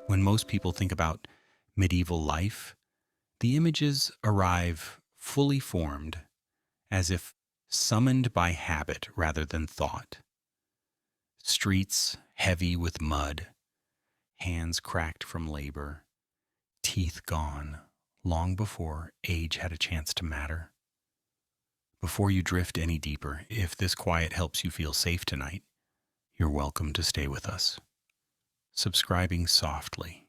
When most people think about medieval life, the images arrive fully formed, as if summoned by habit rather than thought. Streets heavy with mud, hands cracked from labor, teeth gone long before age had a chance to matter. Before you drift any deeper, if this quiet helps you feel safe tonight, you're welcome to stay with us. Subscribing softly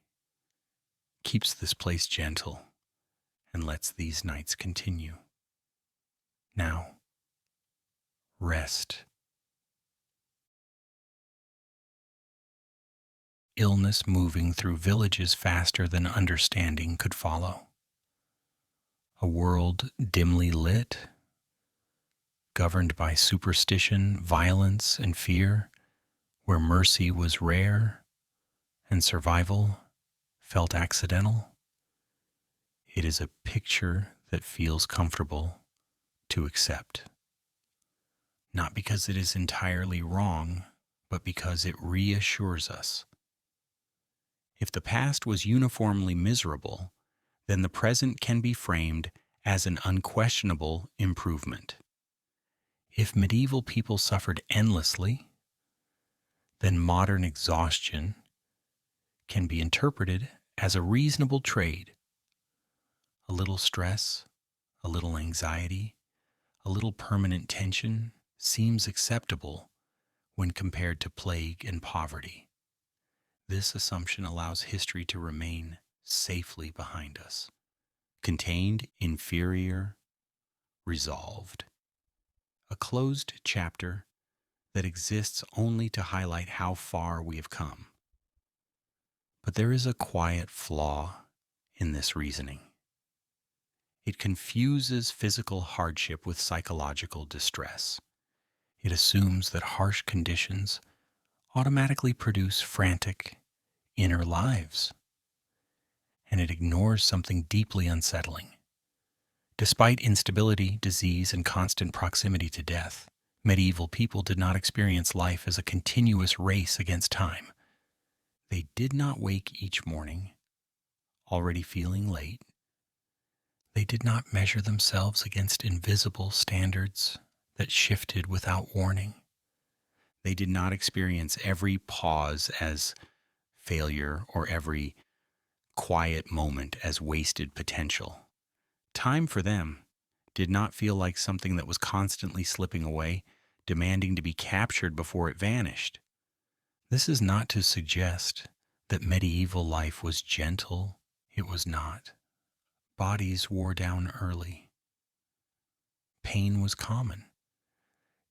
keeps this place gentle and lets these nights continue. Now, rest. Illness moving through villages faster than understanding could follow. A world dimly lit, governed by superstition, violence, and fear, where mercy was rare and survival felt accidental. It is a picture that feels comfortable to accept. Not because it is entirely wrong, but because it reassures us. If the past was uniformly miserable, then the present can be framed as an unquestionable improvement. If medieval people suffered endlessly, then modern exhaustion can be interpreted as a reasonable trade. A little stress, a little anxiety, a little permanent tension seems acceptable when compared to plague and poverty. This assumption allows history to remain safely behind us, contained, inferior, resolved. A closed chapter that exists only to highlight how far we have come. But there is a quiet flaw in this reasoning. It confuses physical hardship with psychological distress. It assumes that harsh conditions automatically produce frantic inner lives, and it ignores something deeply unsettling. Despite instability, disease, and constant proximity to death, medieval people did not experience life as a continuous race against time. They did not wake each morning already feeling late. They did not measure themselves against invisible standards that shifted without warning. They did not experience every pause as failure or every quiet moment as wasted potential. Time for them did not feel like something that was constantly slipping away, demanding to be captured before it vanished. This is not to suggest that medieval life was gentle. It was not. Bodies wore down early. Pain was common.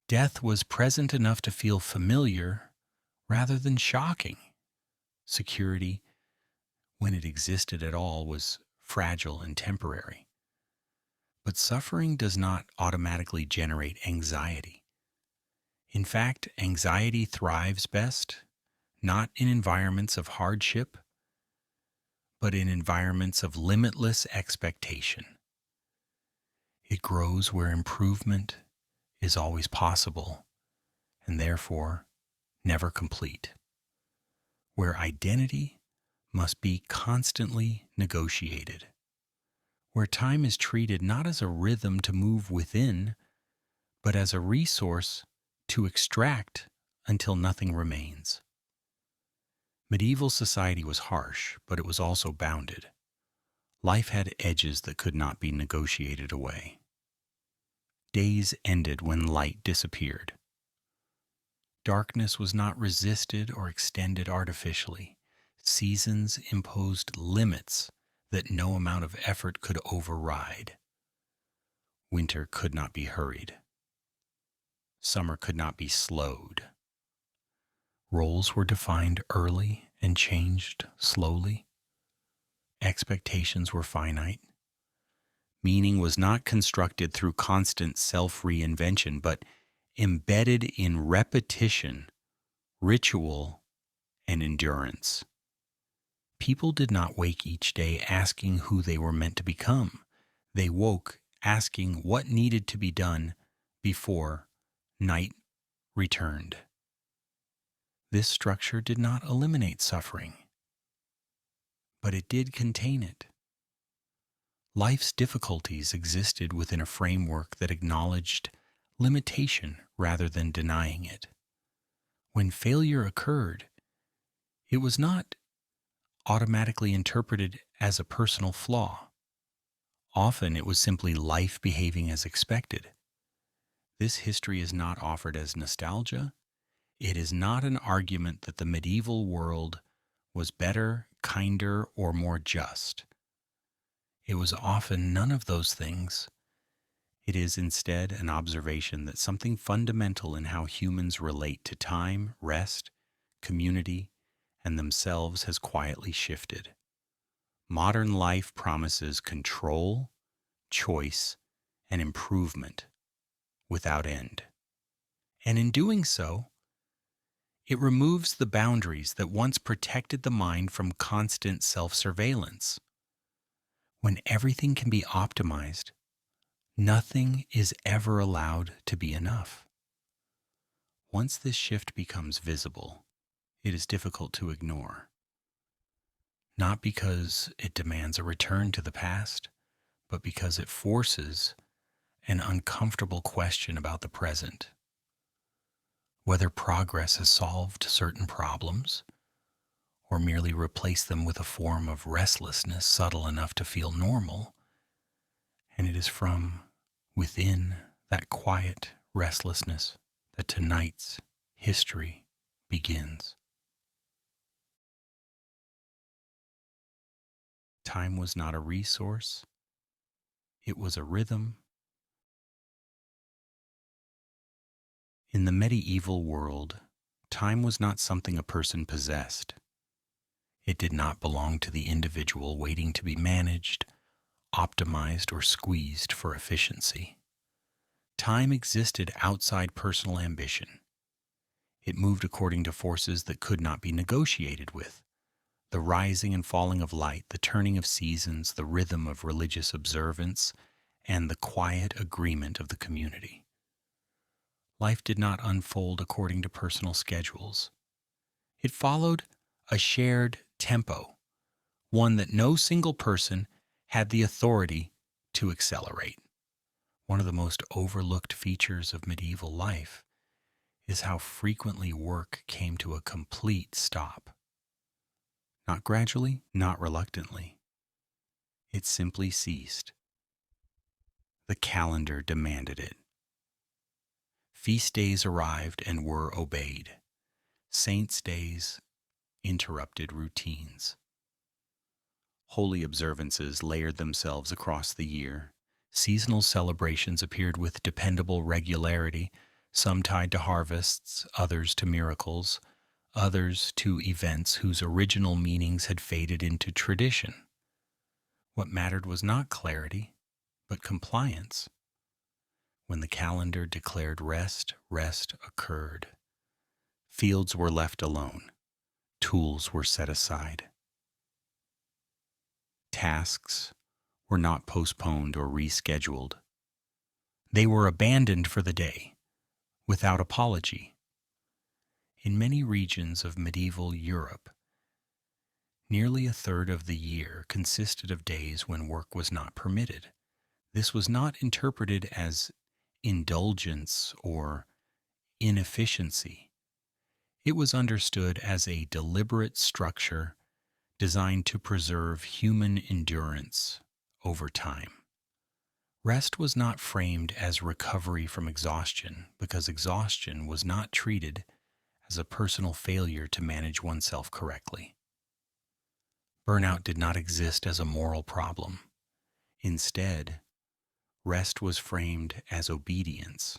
Death was present enough to feel familiar rather than shocking. Security, when it existed at all, was fragile and temporary. But suffering does not automatically generate anxiety. In fact, anxiety thrives best not in environments of hardship, but in environments of limitless expectation. It grows where improvement is always possible and therefore never complete, where identity must be constantly negotiated, where time is treated not as a rhythm to move within, but as a resource to extract until nothing remains. Medieval society was harsh, but it was also bounded. Life had edges that could not be negotiated away. Days ended when light disappeared. Darkness was not resisted or extended artificially. Seasons imposed limits that no amount of effort could override. Winter could not be hurried. Summer could not be slowed. Roles were defined early and changed slowly. Expectations were finite. Meaning was not constructed through constant self-reinvention, but embedded in repetition, ritual, and endurance. People did not wake each day asking who they were meant to become. They woke asking what needed to be done before night returned. This structure did not eliminate suffering. but it did contain it. Life's difficulties existed within a framework that acknowledged limitation rather than denying it. When failure occurred, it was not automatically interpreted as a personal flaw. Often it was simply life behaving as expected. This history is not offered as nostalgia. It is not an argument that the medieval world was better, kinder, or more just. It was often none of those things. It is instead an observation that something fundamental in how humans relate to time, rest, community, and themselves has quietly shifted. Modern life promises control, choice, and improvement without end. And in doing so, it removes the boundaries that once protected the mind from constant self-surveillance. When everything can be optimized, nothing is ever allowed to be enough. Once this shift becomes visible, it is difficult to ignore. Not because it demands a return to the past, but because it forces an uncomfortable question about the present. Whether progress has solved certain problems, or merely replaced them with a form of restlessness subtle enough to feel normal, and it is from within that quiet restlessness that tonight's history begins. Time was not a resource, it was a rhythm. In the medieval world, time was not something a person possessed. It did not belong to the individual waiting to be managed, optimized, or squeezed for efficiency. Time existed outside personal ambition. It moved according to forces that could not be negotiated with. The rising and falling of light, the turning of seasons, the rhythm of religious observance, and the quiet agreement of the community. Life did not unfold according to personal schedules. It followed a shared tempo, one that no single person had the authority to accelerate. One of the most overlooked features of medieval life is how frequently work came to a complete stop. Not gradually, not reluctantly. It simply ceased. The calendar demanded it. Feast days arrived and were obeyed. Saints' days interrupted routines. Holy observances layered themselves across the year. Seasonal celebrations appeared with dependable regularity, some tied to harvests, others to miracles, others to events whose original meanings had faded into tradition. What mattered was not clarity, but compliance. When the calendar declared rest, rest occurred. Fields were left alone. Tools were set aside. Tasks were not postponed or rescheduled. They were abandoned for the day, without apology. In many regions of medieval Europe, nearly a third of the year consisted of days when work was not permitted. This was not interpreted as indulgence or inefficiency. It was understood as a deliberate structure designed to preserve human endurance over time. Rest was not framed as recovery from exhaustion because exhaustion was not treated as a personal failure to manage oneself correctly. Burnout did not exist as a moral problem. Instead, rest was framed as obedience.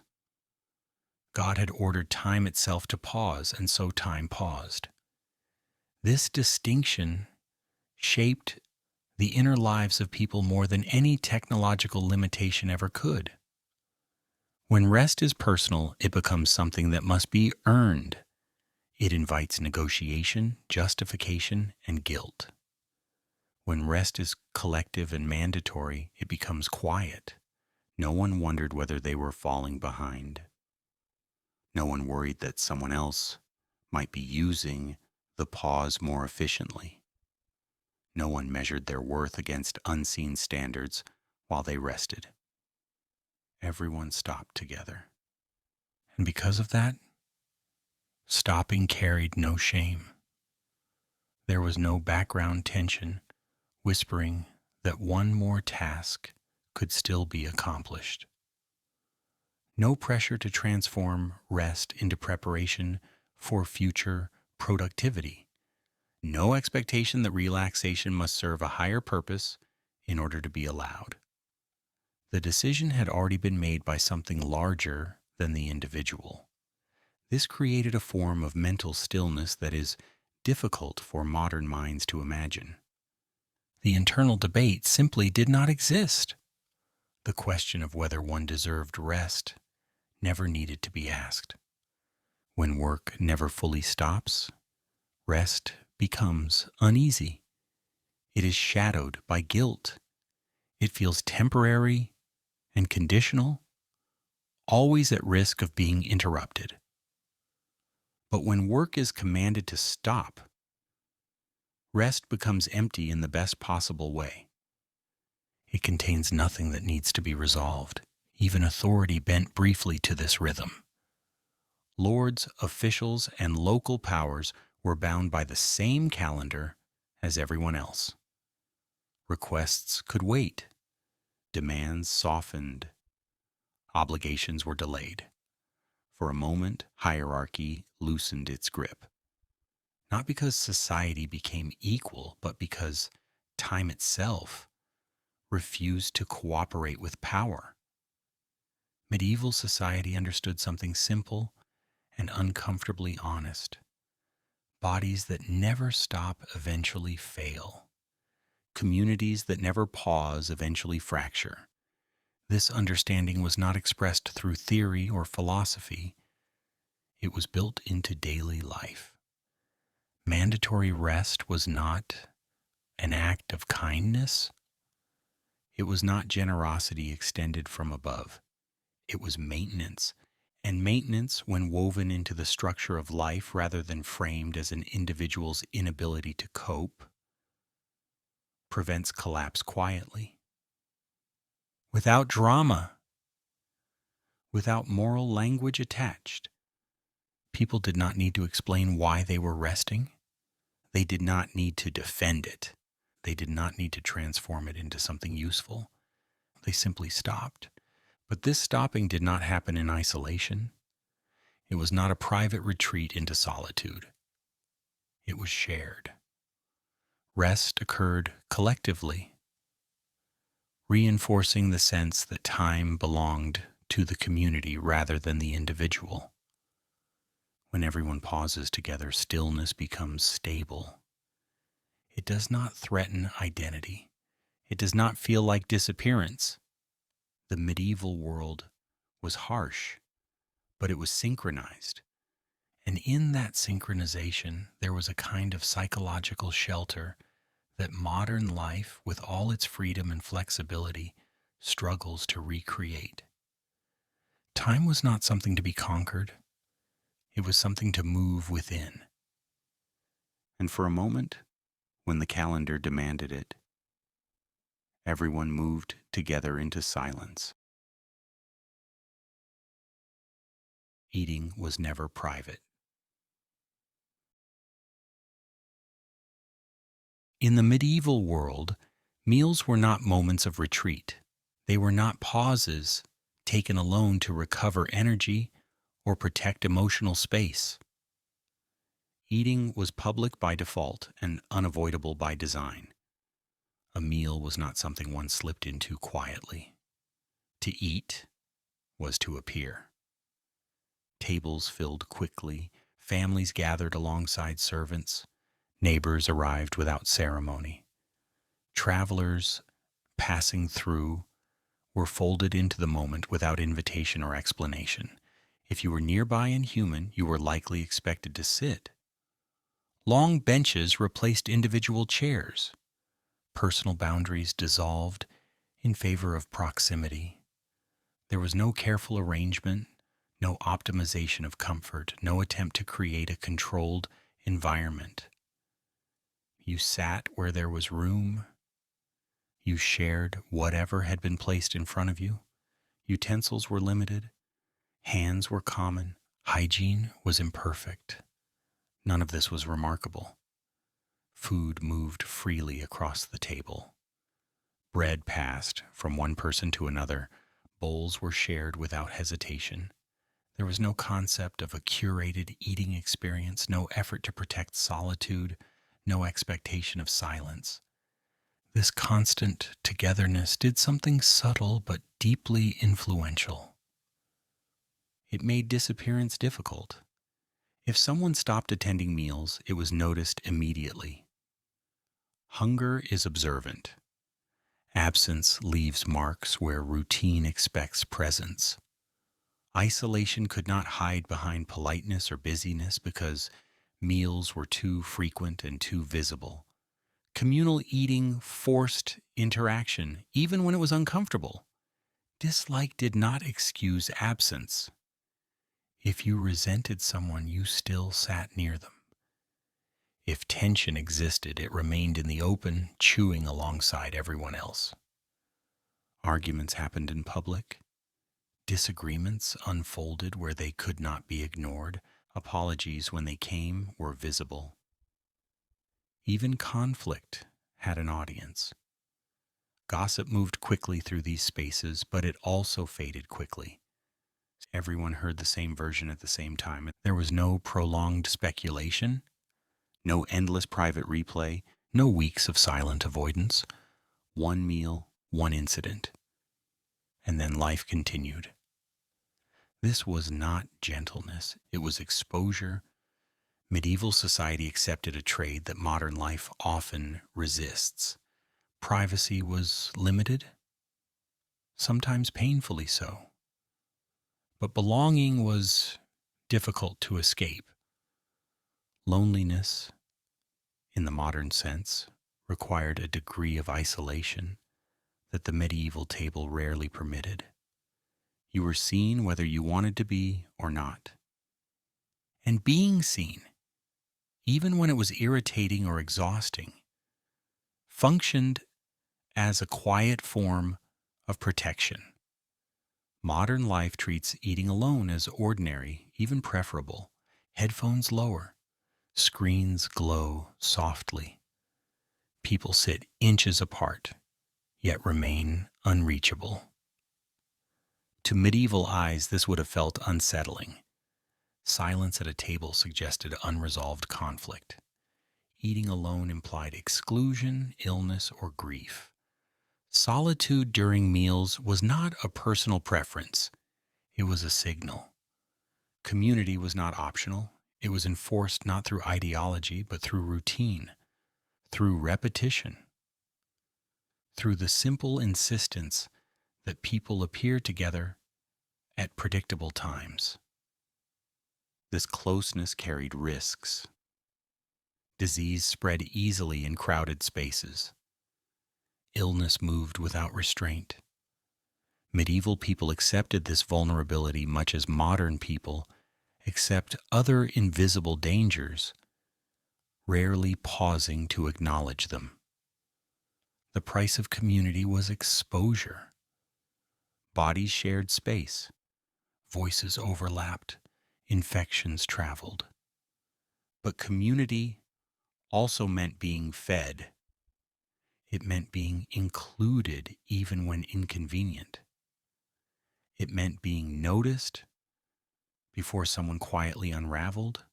God had ordered time itself to pause, and so time paused. This distinction shaped the inner lives of people more than any technological limitation ever could. When rest is personal, it becomes something that must be earned. It invites negotiation, justification, and guilt. When rest is collective and mandatory, it becomes quiet. No one wondered whether they were falling behind. No one worried that someone else might be using the pause more efficiently. No one measured their worth against unseen standards while they rested. Everyone stopped together. And because of that, stopping carried no shame. There was no background tension whispering that one more task could still be accomplished. No pressure to transform rest into preparation for future productivity. No expectation that relaxation must serve a higher purpose in order to be allowed. The decision had already been made by something larger than the individual. This created a form of mental stillness that is difficult for modern minds to imagine. The internal debate simply did not exist. The question of whether one deserved rest never needed to be asked. When work never fully stops, rest becomes uneasy. It is shadowed by guilt. It feels temporary and conditional, always at risk of being interrupted. But when work is commanded to stop, rest becomes empty in the best possible way. It contains nothing that needs to be resolved. Even authority bent briefly to this rhythm. Lords, officials, and local powers were bound by the same calendar as everyone else. Requests could wait. Demands softened. Obligations were delayed. For a moment, hierarchy loosened its grip. Not because society became equal, but because time itself refused to cooperate with power. Medieval society understood something simple and uncomfortably honest. Bodies that never stop eventually fail. Communities that never pause eventually fracture. This understanding was not expressed through theory or philosophy. It was built into daily life. Mandatory rest was not an act of kindness. It was not generosity extended from above. It was maintenance. And maintenance, when woven into the structure of life rather than framed as an individual's inability to cope, prevents collapse quietly. Without drama, without moral language attached. People did not need to explain why they were resting. They did not need to defend it. They did not need to transform it into something useful. They simply stopped. But this stopping did not happen in isolation. It was not a private retreat into solitude. It was shared. Rest occurred collectively, reinforcing the sense that time belonged to the community rather than the individual. When everyone pauses together, stillness becomes stable. It does not threaten identity. It does not feel like disappearance. The medieval world was harsh, but it was synchronized. And in that synchronization, there was a kind of psychological shelter that modern life, with all its freedom and flexibility, struggles to recreate. Time was not something to be conquered. It was something to move within. And for a moment, when the calendar demanded it, everyone moved together into silence. Eating was never private. In the medieval world, meals were not moments of retreat. They were not pauses taken alone to recover energy or protect emotional space. Eating was public by default and unavoidable by design. A meal was not something one slipped into quietly. To eat was to appear. Tables filled quickly, families gathered alongside servants, neighbors arrived without ceremony. Travelers passing through were folded into the moment without invitation or explanation. If you were nearby and human, you were likely expected to sit. Long benches replaced individual chairs. Personal boundaries dissolved in favor of proximity. There was no careful arrangement, no optimization of comfort, no attempt to create a controlled environment. You sat where there was room. You shared whatever had been placed in front of you. Utensils were limited. Hands were common. Hygiene was imperfect. None of this was remarkable. Food moved freely across the table. Bread passed from one person to another. Bowls were shared without hesitation. There was no concept of a curated eating experience, no effort to protect solitude, no expectation of silence. This constant togetherness did something subtle but deeply influential. It made disappearance difficult. If someone stopped attending meals, it was noticed immediately. Hunger is observant. Absence leaves marks where routine expects presence. Isolation could not hide behind politeness or busyness because meals were too frequent and too visible. Communal eating forced interaction, even when it was uncomfortable. Dislike did not excuse absence. If you resented someone, you still sat near them. If tension existed, it remained in the open, chewing alongside everyone else. Arguments happened in public. Disagreements unfolded where they could not be ignored. Apologies, when they came, were visible. Even conflict had an audience. Gossip moved quickly through these spaces, but it also faded quickly. Everyone heard the same version at the same time. There was no prolonged speculation, no endless private replay, no weeks of silent avoidance. One meal, one incident, and then life continued. This was not gentleness, it was exposure. Medieval society accepted a trade that modern life often resists. Privacy was limited, sometimes painfully so. But belonging was difficult to escape. Loneliness, in the modern sense, required a degree of isolation that the medieval table rarely permitted. You were seen whether you wanted to be or not. And being seen, even when it was irritating or exhausting, functioned as a quiet form of protection. Modern life treats eating alone as ordinary, even preferable. Headphones lower, screens glow softly. People sit inches apart, yet remain unreachable. To medieval eyes, this would have felt unsettling. Silence at a table suggested unresolved conflict. Eating alone implied exclusion, illness, or grief. Solitude during meals was not a personal preference. It was a signal. Community was not optional. It was enforced not through ideology, but through routine, through repetition, through the simple insistence that people appear together at predictable times. This closeness carried risks. Disease spread easily in crowded spaces. Illness moved without restraint. Medieval people accepted this vulnerability much as modern people accept other invisible dangers, rarely pausing to acknowledge them. The price of community was exposure. Bodies shared space. Voices overlapped. Infections traveled. But community also meant being fed. It meant being included even when inconvenient. It meant being noticed before someone quietly unraveled.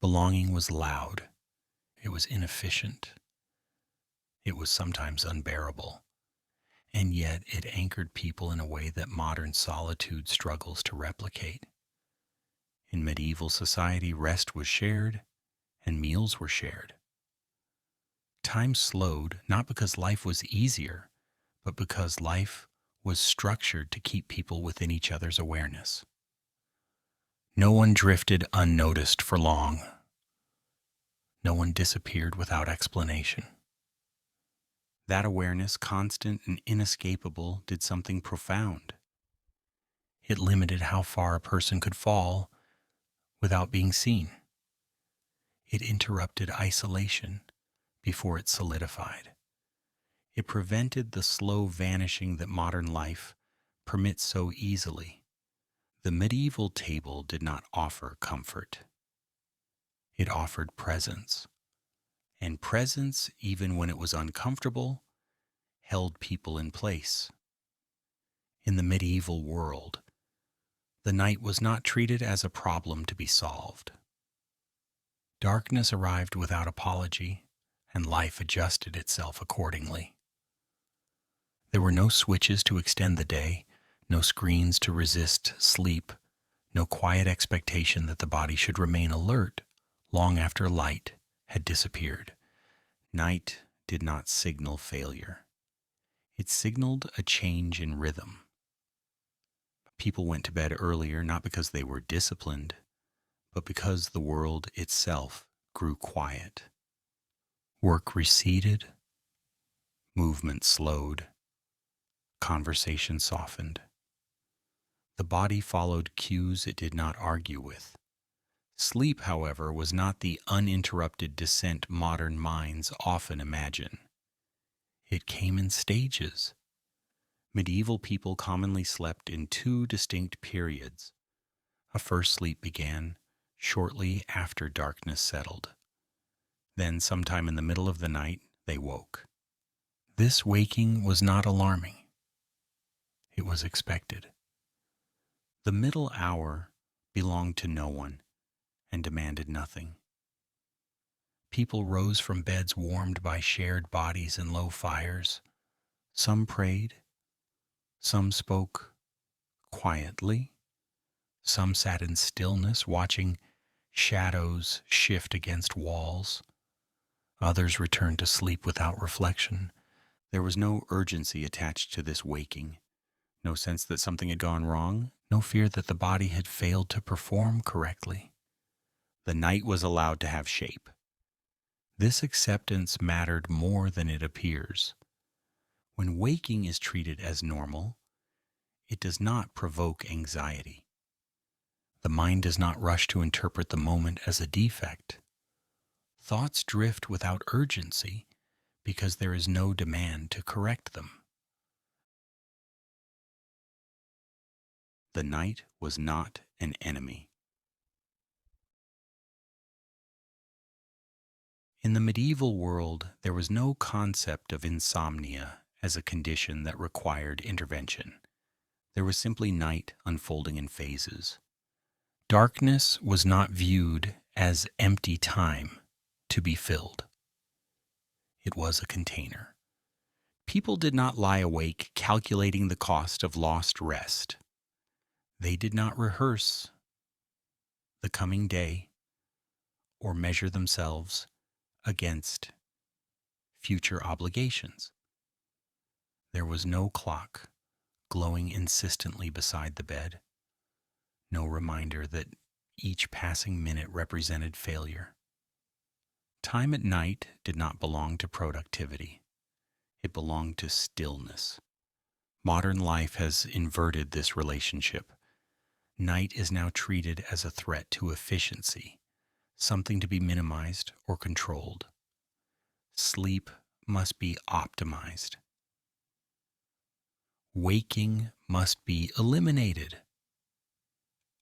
Belonging was loud. It was inefficient. It was sometimes unbearable. And yet it anchored people in a way that modern solitude struggles to replicate. In medieval society, rest was shared and meals were shared. Time slowed not because life was easier, but because life was structured to keep people within each other's awareness. No one drifted unnoticed for long. No one disappeared without explanation. That awareness, constant and inescapable, did something profound. It limited how far a person could fall without being seen. It interrupted isolation before it solidified. It prevented the slow vanishing that modern life permits so easily. The medieval table did not offer comfort. It offered presence. And presence, even when it was uncomfortable, held people in place. In the medieval world, the night was not treated as a problem to be solved. Darkness arrived without apology, and life adjusted itself accordingly. There were no switches to extend the day, no screens to resist sleep, no quiet expectation that the body should remain alert long after light had disappeared. Night did not signal failure. It signaled a change in rhythm. People went to bed earlier not because they were disciplined, but because the world itself grew quiet. Work receded, movement slowed, conversation softened. The body followed cues it did not argue with. Sleep, however, was not the uninterrupted descent modern minds often imagine. It came in stages. Medieval people commonly slept in two distinct periods. A first sleep began shortly after darkness settled. Then, sometime in the middle of the night, they woke. This waking was not alarming. It was expected. The middle hour belonged to no one and demanded nothing. People rose from beds warmed by shared bodies and low fires. Some prayed, some spoke quietly, some sat in stillness watching shadows shift against walls. Others returned to sleep without reflection. There was no urgency attached to this waking, no sense that something had gone wrong, no fear that the body had failed to perform correctly. The night was allowed to have shape. This acceptance mattered more than it appears. When waking is treated as normal, it does not provoke anxiety. The mind does not rush to interpret the moment as a defect. Thoughts drift without urgency because there is no demand to correct them. The night was not an enemy. In the medieval world, there was no concept of insomnia as a condition that required intervention. There was simply night unfolding in phases. Darkness was not viewed as empty time to be filled. It was a container. People did not lie awake calculating the cost of lost rest. They did not rehearse the coming day or measure themselves against future obligations. There was no clock glowing insistently beside the bed, no reminder that each passing minute represented failure. Time at night did not belong to productivity. It belonged to stillness. Modern life has inverted this relationship. Night is now treated as a threat to efficiency, something to be minimized or controlled. Sleep must be optimized. Waking must be eliminated.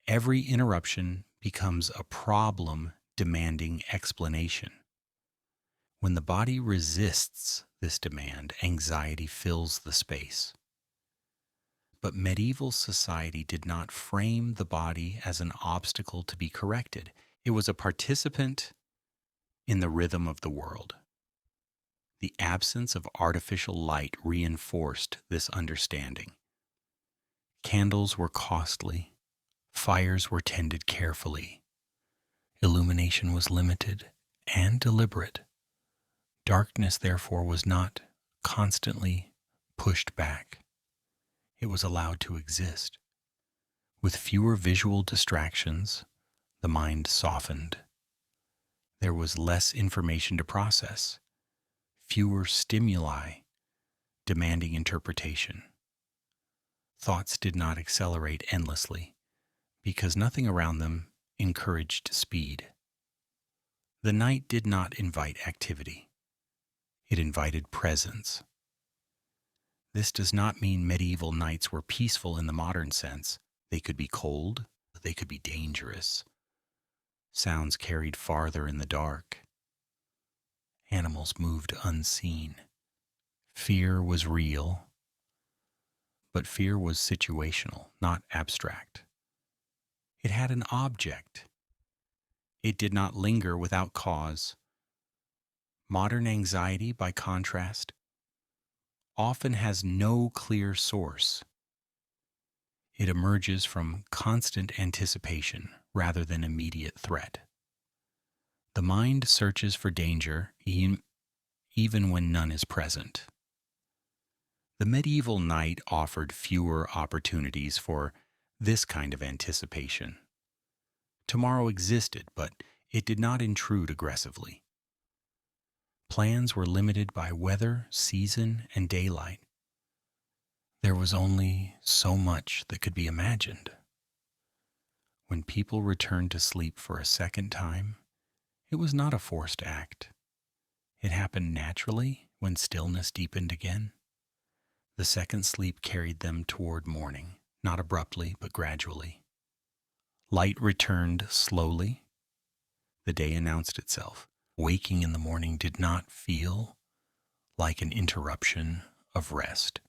Every interruption becomes a problem demanding explanation. When the body resists this demand, anxiety fills the space. But medieval society did not frame the body as an obstacle to be corrected. It was a participant in the rhythm of the world. The absence of artificial light reinforced this understanding. Candles were costly. Fires were tended carefully. Illumination was limited and deliberate. Darkness, therefore, was not constantly pushed back. It was allowed to exist. With fewer visual distractions, the mind softened. There was less information to process, fewer stimuli demanding interpretation. Thoughts did not accelerate endlessly because nothing around them encouraged speed. The night did not invite activity. It invited presence. This does not mean medieval nights were peaceful in the modern sense. They could be cold, they could be dangerous. Sounds carried farther in the dark. Animals moved unseen. Fear was real, but fear was situational, not abstract. It had an object. It did not linger without cause. Modern anxiety, by contrast, often has no clear source. It emerges from constant anticipation rather than immediate threat. The mind searches for danger even when none is present. The medieval night offered fewer opportunities for this kind of anticipation. Tomorrow existed, but it did not intrude aggressively. Plans were limited by weather, season, and daylight. There was only so much that could be imagined. When people returned to sleep for a second time, it was not a forced act. It happened naturally when stillness deepened again. The second sleep carried them toward morning, not abruptly, but gradually. Light returned slowly. The day announced itself. Waking in the morning did not feel like an interruption of rest.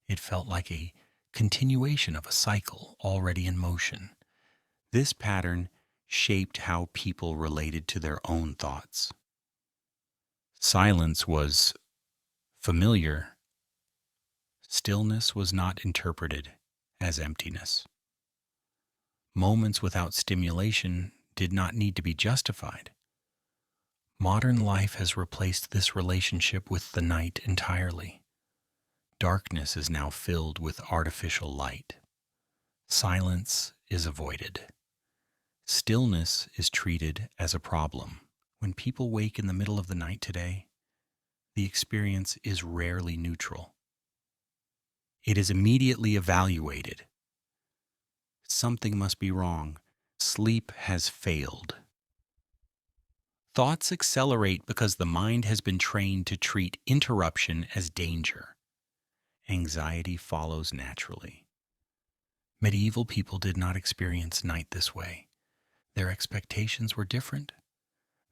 It felt like a continuation of a cycle already in motion. This pattern shaped how people related to their own thoughts. Silence was familiar. Stillness was not interpreted as emptiness. Moments without stimulation did not need to be justified. Modern life has replaced this relationship with the night entirely. Darkness is now filled with artificial light. Silence is avoided. Stillness is treated as a problem. When people wake in the middle of the night today, the experience is rarely neutral. It is immediately evaluated. Something must be wrong. Sleep has failed. Thoughts accelerate because the mind has been trained to treat interruption as danger. Anxiety follows naturally. Medieval people did not experience night this way. Their expectations were different.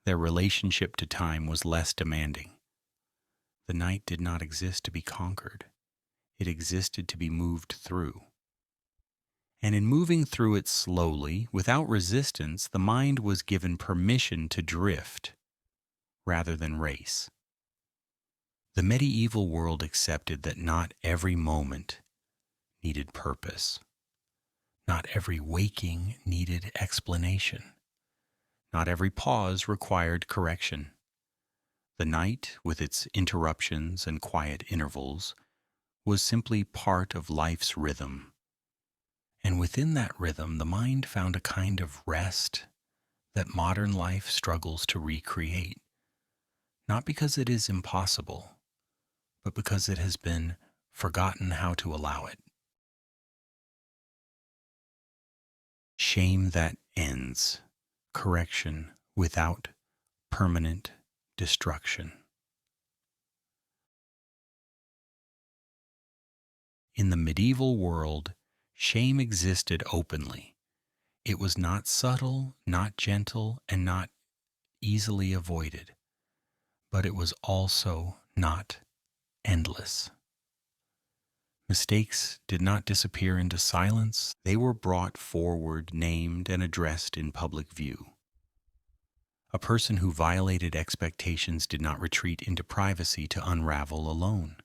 Their relationship to time was less demanding. The night did not exist to be conquered. It existed to be moved through. And in moving through it slowly, without resistance, the mind was given permission to drift rather than race. The medieval world accepted that not every moment needed purpose. Not every waking needed explanation. Not every pause required correction. The night, with its interruptions and quiet intervals, was simply part of life's rhythm. And within that rhythm, the mind found a kind of rest that modern life struggles to recreate, not because it is impossible, but because it has been forgotten how to allow it. Shame that ends, correction without permanent destruction. In the medieval world, shame existed openly. It was not subtle, not gentle, and not easily avoided, but it was also not endless. Mistakes did not disappear into silence. They were brought forward, named, and addressed in public view. A person who violated expectations did not retreat into privacy to unravel alone.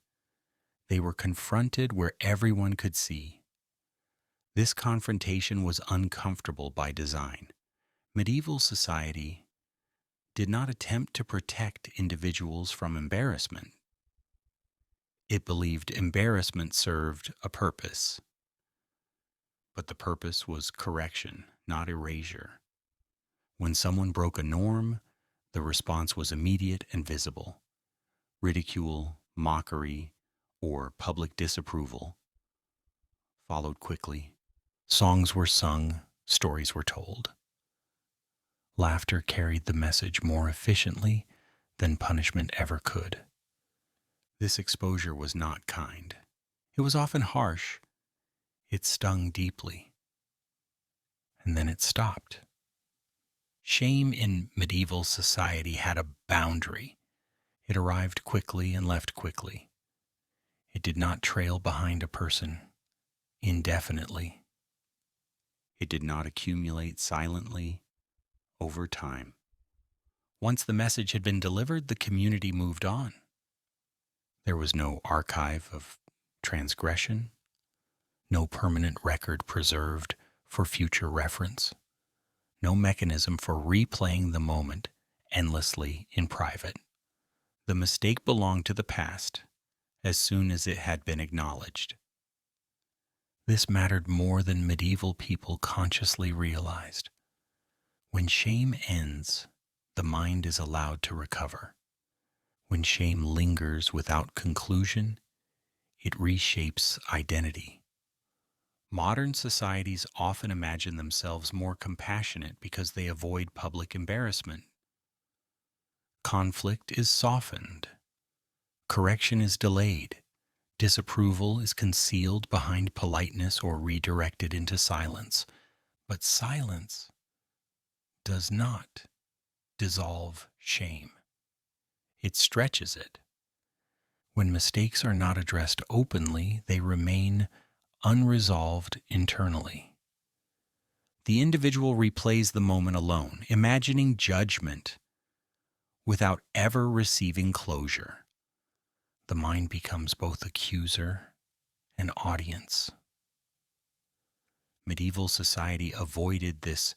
They were confronted where everyone could see. This confrontation was uncomfortable by design. Medieval society did not attempt to protect individuals from embarrassment. It believed embarrassment served a purpose, but the purpose was correction, not erasure. When someone broke a norm, the response was immediate and visible. Ridicule, mockery, or public disapproval followed quickly. Songs were sung, stories were told. Laughter carried the message more efficiently than punishment ever could. This exposure was not kind. It was often harsh. It stung deeply, and then it stopped. Shame in medieval society had a boundary. It arrived quickly and left quickly. It did not trail behind a person indefinitely. It did not accumulate silently over time. Once the message had been delivered, the community moved on. There was no archive of transgression, no permanent record preserved for future reference, no mechanism for replaying the moment endlessly in private. The mistake belonged to the past as soon as it had been acknowledged. This mattered more than medieval people consciously realized. When shame ends, the mind is allowed to recover. When shame lingers without conclusion, it reshapes identity. Modern societies often imagine themselves more compassionate because they avoid public embarrassment. Conflict is softened. Correction is delayed. Disapproval is concealed behind politeness or redirected into silence. But silence does not dissolve shame. It stretches it. When mistakes are not addressed openly, they remain unresolved internally. The individual replays the moment alone, imagining judgment without ever receiving closure. The mind becomes both accuser and audience. Medieval society avoided this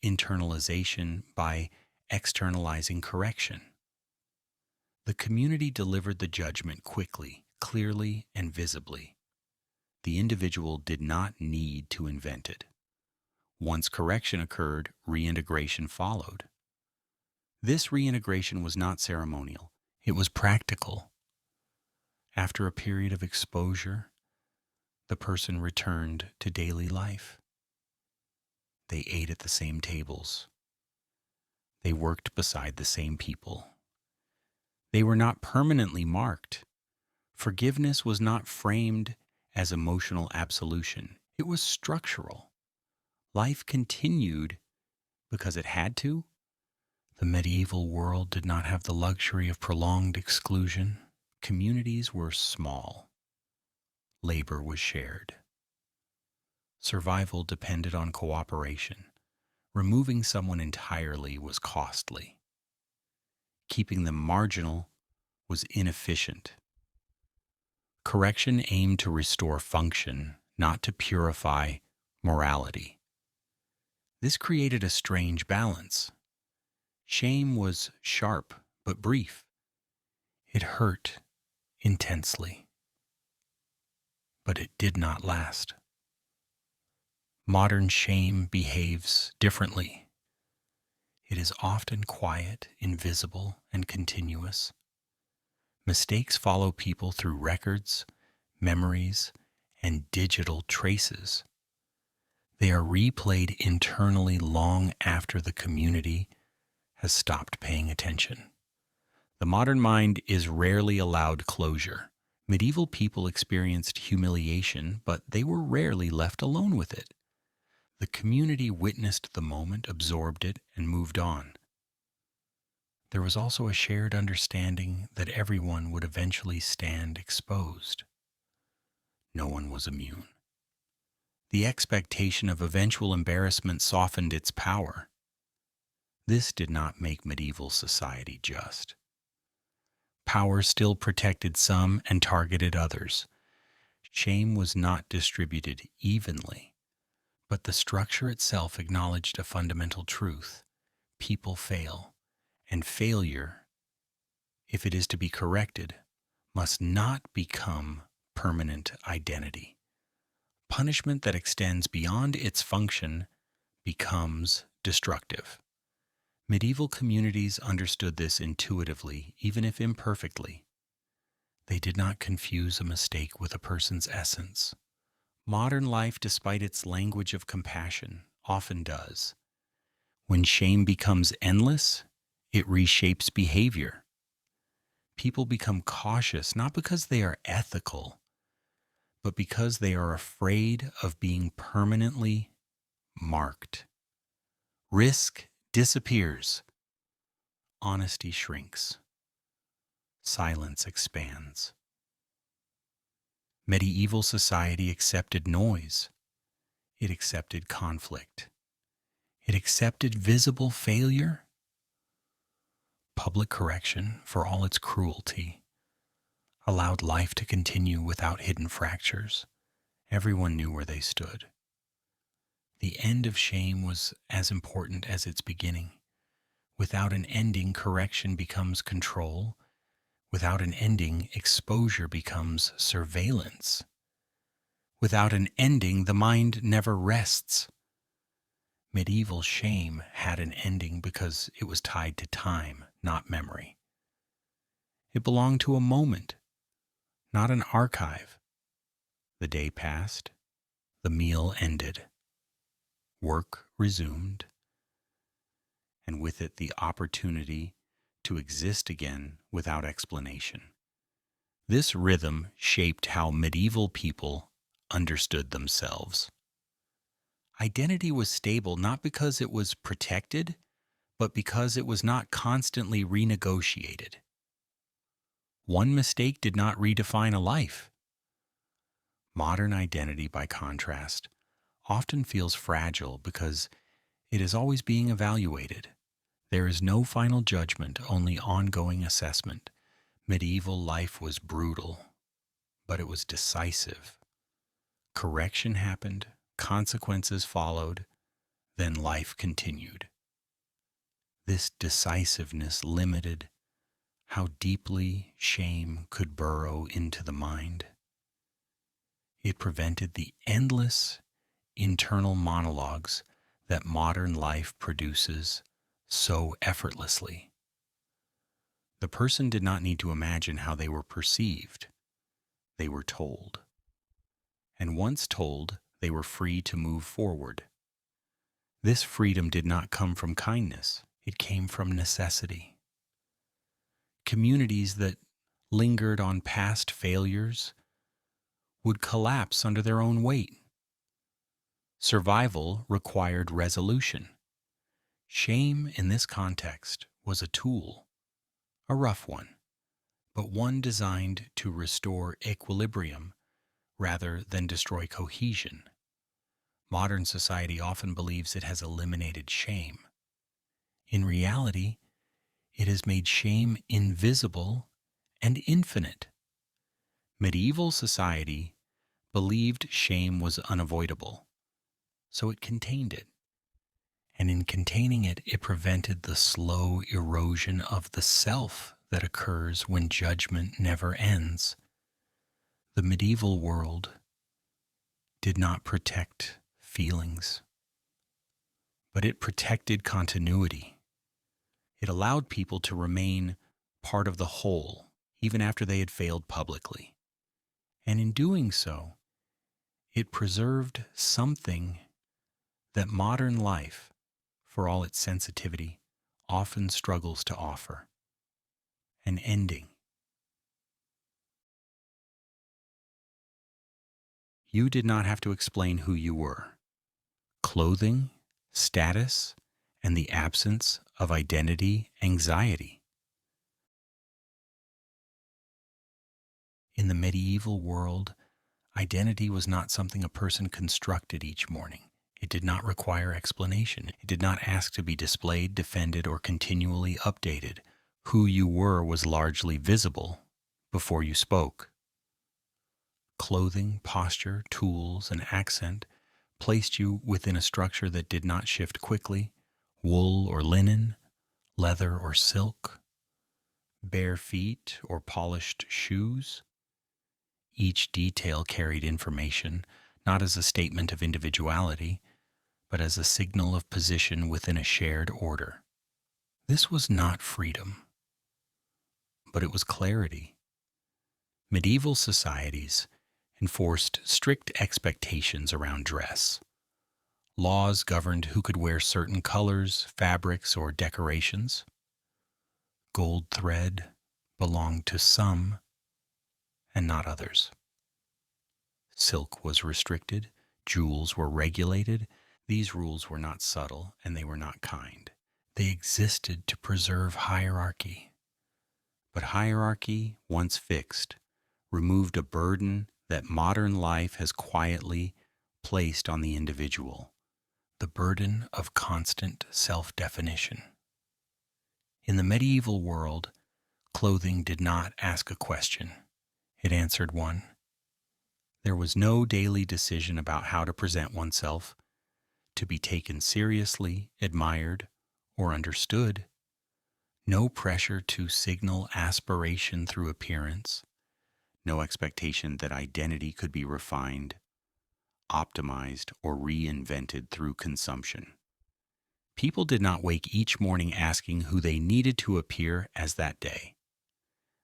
internalization by externalizing correction. The community delivered the judgment quickly, clearly, and visibly. The individual did not need to invent it. Once correction occurred, reintegration followed. This reintegration was not ceremonial, it was practical. After a period of exposure, the person returned to daily life. They ate at the same tables. They worked beside the same people. They were not permanently marked. Forgiveness was not framed as emotional absolution. It was structural. Life continued because it had to. The medieval world did not have the luxury of prolonged exclusion. Communities were small. Labor was shared. Survival depended on cooperation. Removing someone entirely was costly. Keeping them marginal was inefficient. Correction aimed to restore function, not to purify morality. This created a strange balance. Shame was sharp but brief. It hurt intensely, but it did not last. Modern shame behaves differently. It is often quiet, invisible, and continuous. Mistakes follow people through records, memories, and digital traces. They are replayed internally long after the community has stopped paying attention. The modern mind is rarely allowed closure. Medieval people experienced humiliation, but they were rarely left alone with it. The community witnessed the moment, absorbed it, and moved on. There was also a shared understanding that everyone would eventually stand exposed. No one was immune. The expectation of eventual embarrassment softened its power. This did not make medieval society just. Power still protected some and targeted others. Shame was not distributed evenly, but the structure itself acknowledged a fundamental truth. People fail, and failure, if it is to be corrected, must not become permanent identity. Punishment that extends beyond its function becomes destructive. Medieval communities understood this intuitively, even if imperfectly. They did not confuse a mistake with a person's essence. Modern life, despite its language of compassion, often does. When shame becomes endless, it reshapes behavior. People become cautious not because they are ethical, but because they are afraid of being permanently marked. Risk disappears, honesty shrinks, silence expands. Medieval society accepted noise, it accepted conflict, it accepted visible failure. Public correction, for all its cruelty, allowed life to continue without hidden fractures. Everyone knew where they stood. The end of shame was as important as its beginning. Without an ending, correction becomes control. Without an ending, exposure becomes surveillance. Without an ending, the mind never rests. Medieval shame had an ending because it was tied to time, not memory. It belonged to a moment, not an archive. The day passed, the meal ended, work resumed, and with it the opportunity to exist again without explanation. This rhythm shaped how medieval people understood themselves. Identity was stable not because it was protected, but because it was not constantly renegotiated. One mistake did not redefine a life. Modern identity, by contrast, often feels fragile because it is always being evaluated. There is no final judgment, only ongoing assessment. Medieval life was brutal, but it was decisive. Correction happened, consequences followed, then life continued. This decisiveness limited how deeply shame could burrow into the mind. It prevented the endless internal monologues that modern life produces so effortlessly. The person did not need to imagine how they were perceived. They were told. And once told, they were free to move forward. This freedom did not come from kindness. It came from necessity. Communities that lingered on past failures would collapse under their own weight. Survival required resolution. Shame in this context was a tool, a rough one, but one designed to restore equilibrium rather than destroy cohesion. Modern society often believes it has eliminated shame. In reality, it has made shame invisible and infinite. Medieval society believed shame was unavoidable, so it contained it. And in containing it, it prevented the slow erosion of the self that occurs when judgment never ends. The medieval world did not protect feelings, but it protected continuity. It allowed people to remain part of the whole, even after they had failed publicly. And in doing so, it preserved something that modern life, for all its sensitivity, often struggles to offer: an ending. You did not have to explain who you were. Clothing, status, and the absence of identity anxiety. In the medieval world, identity was not something a person constructed each morning. It did not require explanation. It did not ask to be displayed, defended, or continually updated. Who you were was largely visible before you spoke. Clothing, posture, tools, and accent placed you within a structure that did not shift quickly: wool or linen, leather or silk, bare feet or polished shoes. Each detail carried information, not as a statement of individuality, but as a signal of position within a shared order. This was not freedom, but it was clarity. Medieval societies enforced strict expectations around dress. Laws governed who could wear certain colors, fabrics, or decorations. Gold thread, belonged to some and not others. Silk was restricted, jewels were regulated. These rules were not subtle and they were not kind. They existed to preserve hierarchy. But hierarchy, once fixed, removed a burden that modern life has quietly placed on the individual, the burden of constant self-definition. In the medieval world, clothing did not ask a question. It answered one. There was no daily decision about how to present oneself, to be taken seriously, admired, or understood. No pressure to signal aspiration through appearance. No expectation that identity could be refined, optimized, or reinvented through consumption. People did not wake each morning asking who they needed to appear as that day.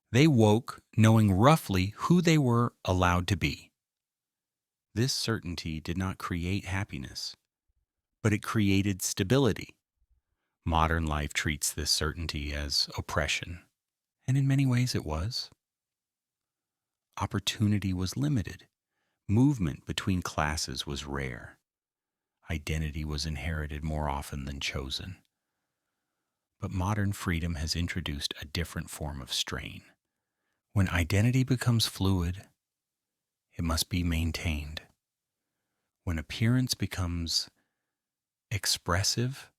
They woke knowing roughly who they were allowed to be. This certainty did not create happiness, but it created stability. Modern life treats this certainty as oppression, and in many ways it was. Opportunity was limited. Movement between classes was rare. Identity was inherited more often than chosen. But modern freedom has introduced a different form of strain. When identity becomes fluid, it must be maintained. When appearance becomes expressive,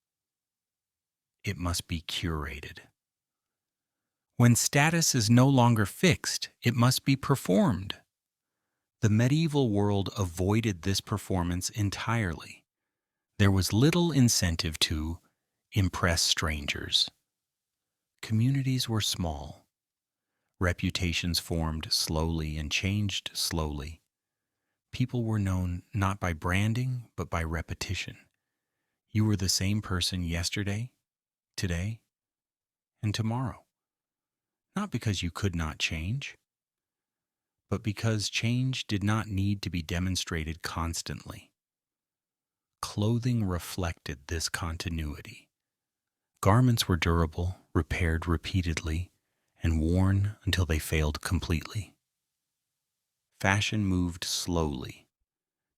it must be curated. When status is no longer fixed, it must be performed. The medieval world avoided this performance entirely. There was little incentive to impress strangers. Communities were small. Reputations formed slowly and changed slowly. People were known not by branding, but by repetition. You were the same person yesterday, today, and tomorrow. Not because you could not change, but because change did not need to be demonstrated constantly. Clothing reflected this continuity. Garments were durable, repaired repeatedly, and worn until they failed completely. Fashion moved slowly.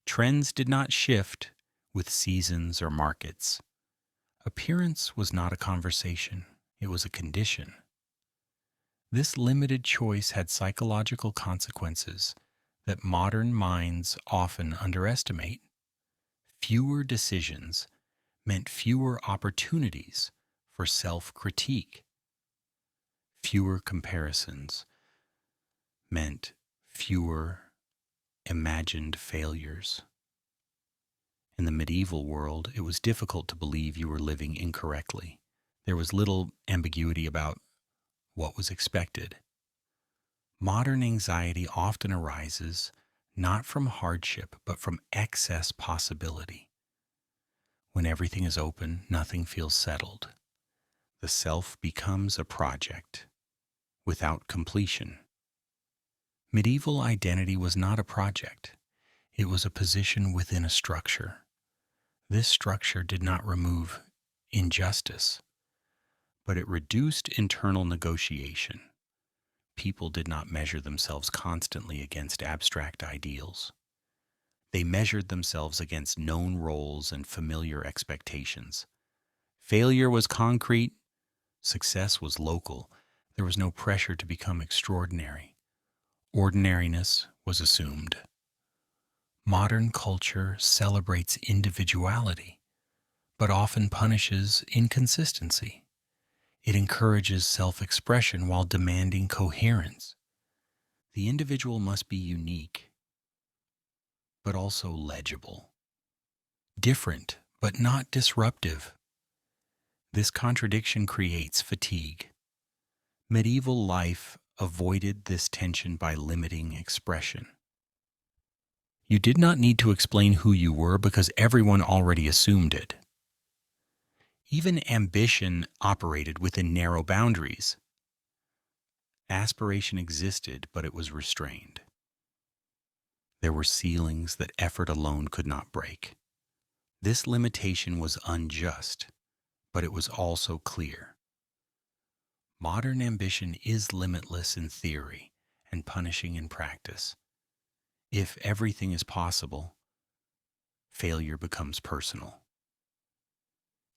Trends did not shift with seasons or markets. Appearance was not a conversation, it was a condition. This limited choice had psychological consequences that modern minds often underestimate. Fewer decisions meant fewer opportunities for self-critique. Fewer comparisons meant fewer imagined failures. In the medieval world, it was difficult to believe you were living incorrectly. There was little ambiguity about what was expected. Modern anxiety often arises not from hardship, but from excess possibility. When everything is open, nothing feels settled. The self becomes a project without completion. Medieval identity was not a project. It was a position within a structure. This structure did not remove injustice, but it reduced internal negotiation. People did not measure themselves constantly against abstract ideals. They measured themselves against known roles and familiar expectations. Failure was concrete, success was local. There was no pressure to become extraordinary. Ordinariness was assumed. Modern culture celebrates individuality, but often punishes inconsistency. It encourages self-expression while demanding coherence. The individual must be unique, but also legible. Different, but not disruptive. This contradiction creates fatigue. Medieval life avoided this tension by limiting expression. You did not need to explain who you were because everyone already assumed it. Even ambition operated within narrow boundaries. Aspiration existed, but it was restrained. There were ceilings that effort alone could not break. This limitation was unjust, but it was also clear. Modern ambition is limitless in theory and punishing in practice. If everything is possible, failure becomes personal.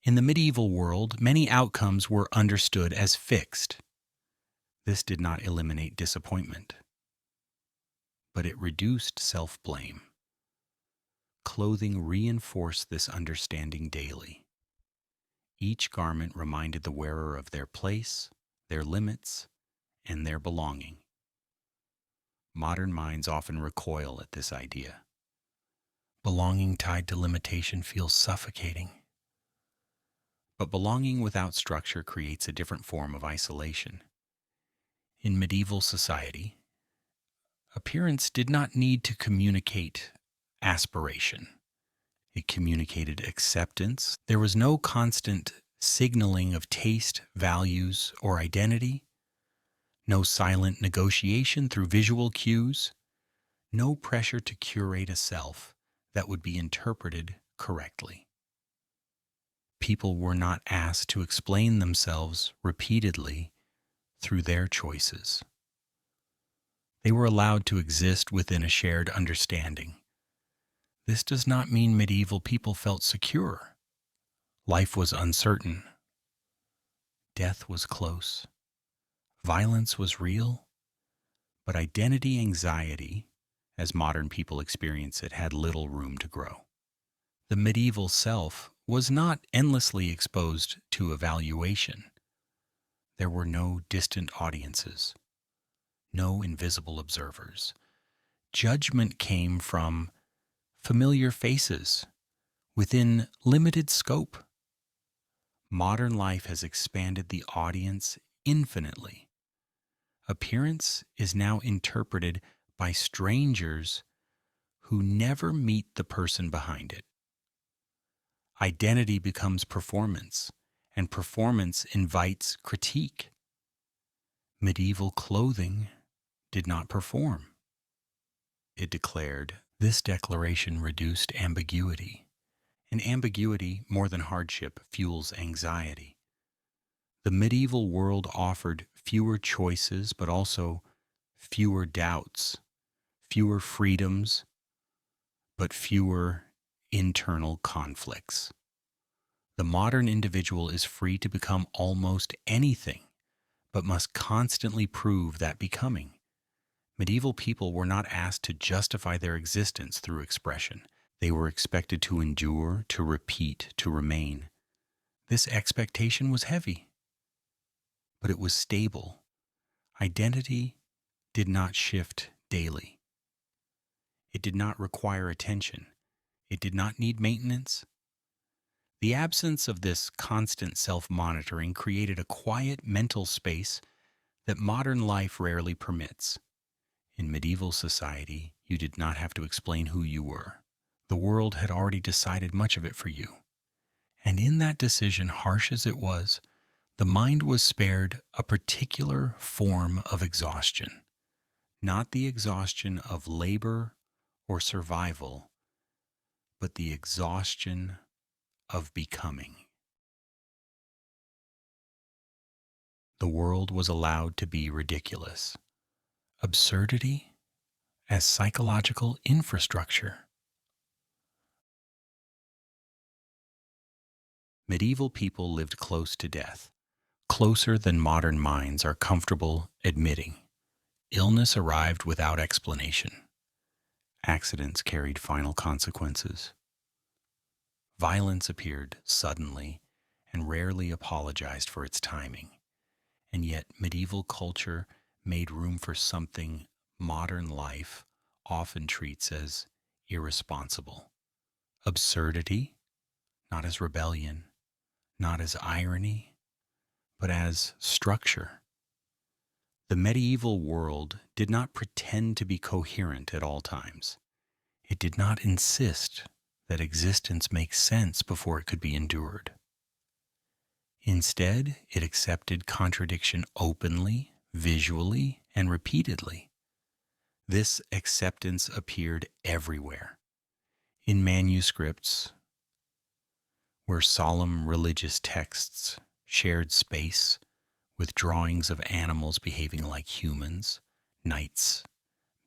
In the medieval world, many outcomes were understood as fixed. This did not eliminate disappointment, but it reduced self-blame. Clothing reinforced this understanding daily. Each garment reminded the wearer of their place, their limits, and their belonging. Modern minds often recoil at this idea. Belonging tied to limitation feels suffocating. But belonging without structure creates a different form of isolation. In medieval society, appearance did not need to communicate aspiration. It communicated acceptance. There was no constant signaling of taste, values, or identity. No silent negotiation through visual cues. No pressure to curate a self that would be interpreted correctly. People were not asked to explain themselves repeatedly through their choices. They were allowed to exist within a shared understanding. This does not mean medieval people felt secure. Life was uncertain. Death was close. Violence was real. But identity anxiety, as modern people experience it, had little room to grow. The medieval self was not endlessly exposed to evaluation. There were no distant audiences, no invisible observers. Judgment came from familiar faces within limited scope. Modern life has expanded the audience infinitely. Appearance is now interpreted by strangers who never meet the person behind it. Identity becomes performance, and performance invites critique. Medieval clothing did not perform. It declared. This declaration reduced ambiguity, and ambiguity, more than hardship, fuels anxiety. The medieval world offered fewer choices, but also fewer doubts, fewer freedoms, but fewer internal conflicts. The modern individual is free to become almost anything, but must constantly prove that becoming. Medieval people were not asked to justify their existence through expression. They were expected to endure, to repeat, to remain. This expectation was heavy, but it was stable. Identity did not shift daily. It did not require attention. It did not need maintenance. The absence of this constant self-monitoring created a quiet mental space that modern life rarely permits. In medieval society, you did not have to explain who you were. The world had already decided much of it for you. And in that decision, harsh as it was, the mind was spared a particular form of exhaustion. Not the exhaustion of labor or survival, but the exhaustion of becoming. The world was allowed to be ridiculous. Absurdity as psychological infrastructure. Medieval people lived close to death, closer than modern minds are comfortable admitting. Illness arrived without explanation. Accidents carried final consequences. Violence appeared suddenly and rarely apologized for its timing. And yet medieval culture made room for something modern life often treats as irresponsible. Absurdity, not as rebellion, not as irony, but as structure. The medieval world did not pretend to be coherent at all times. It did not insist that existence make sense before it could be endured. Instead, it accepted contradiction openly, visually, and repeatedly. This acceptance appeared everywhere. In manuscripts, where solemn religious texts shared space with drawings of animals behaving like humans, knights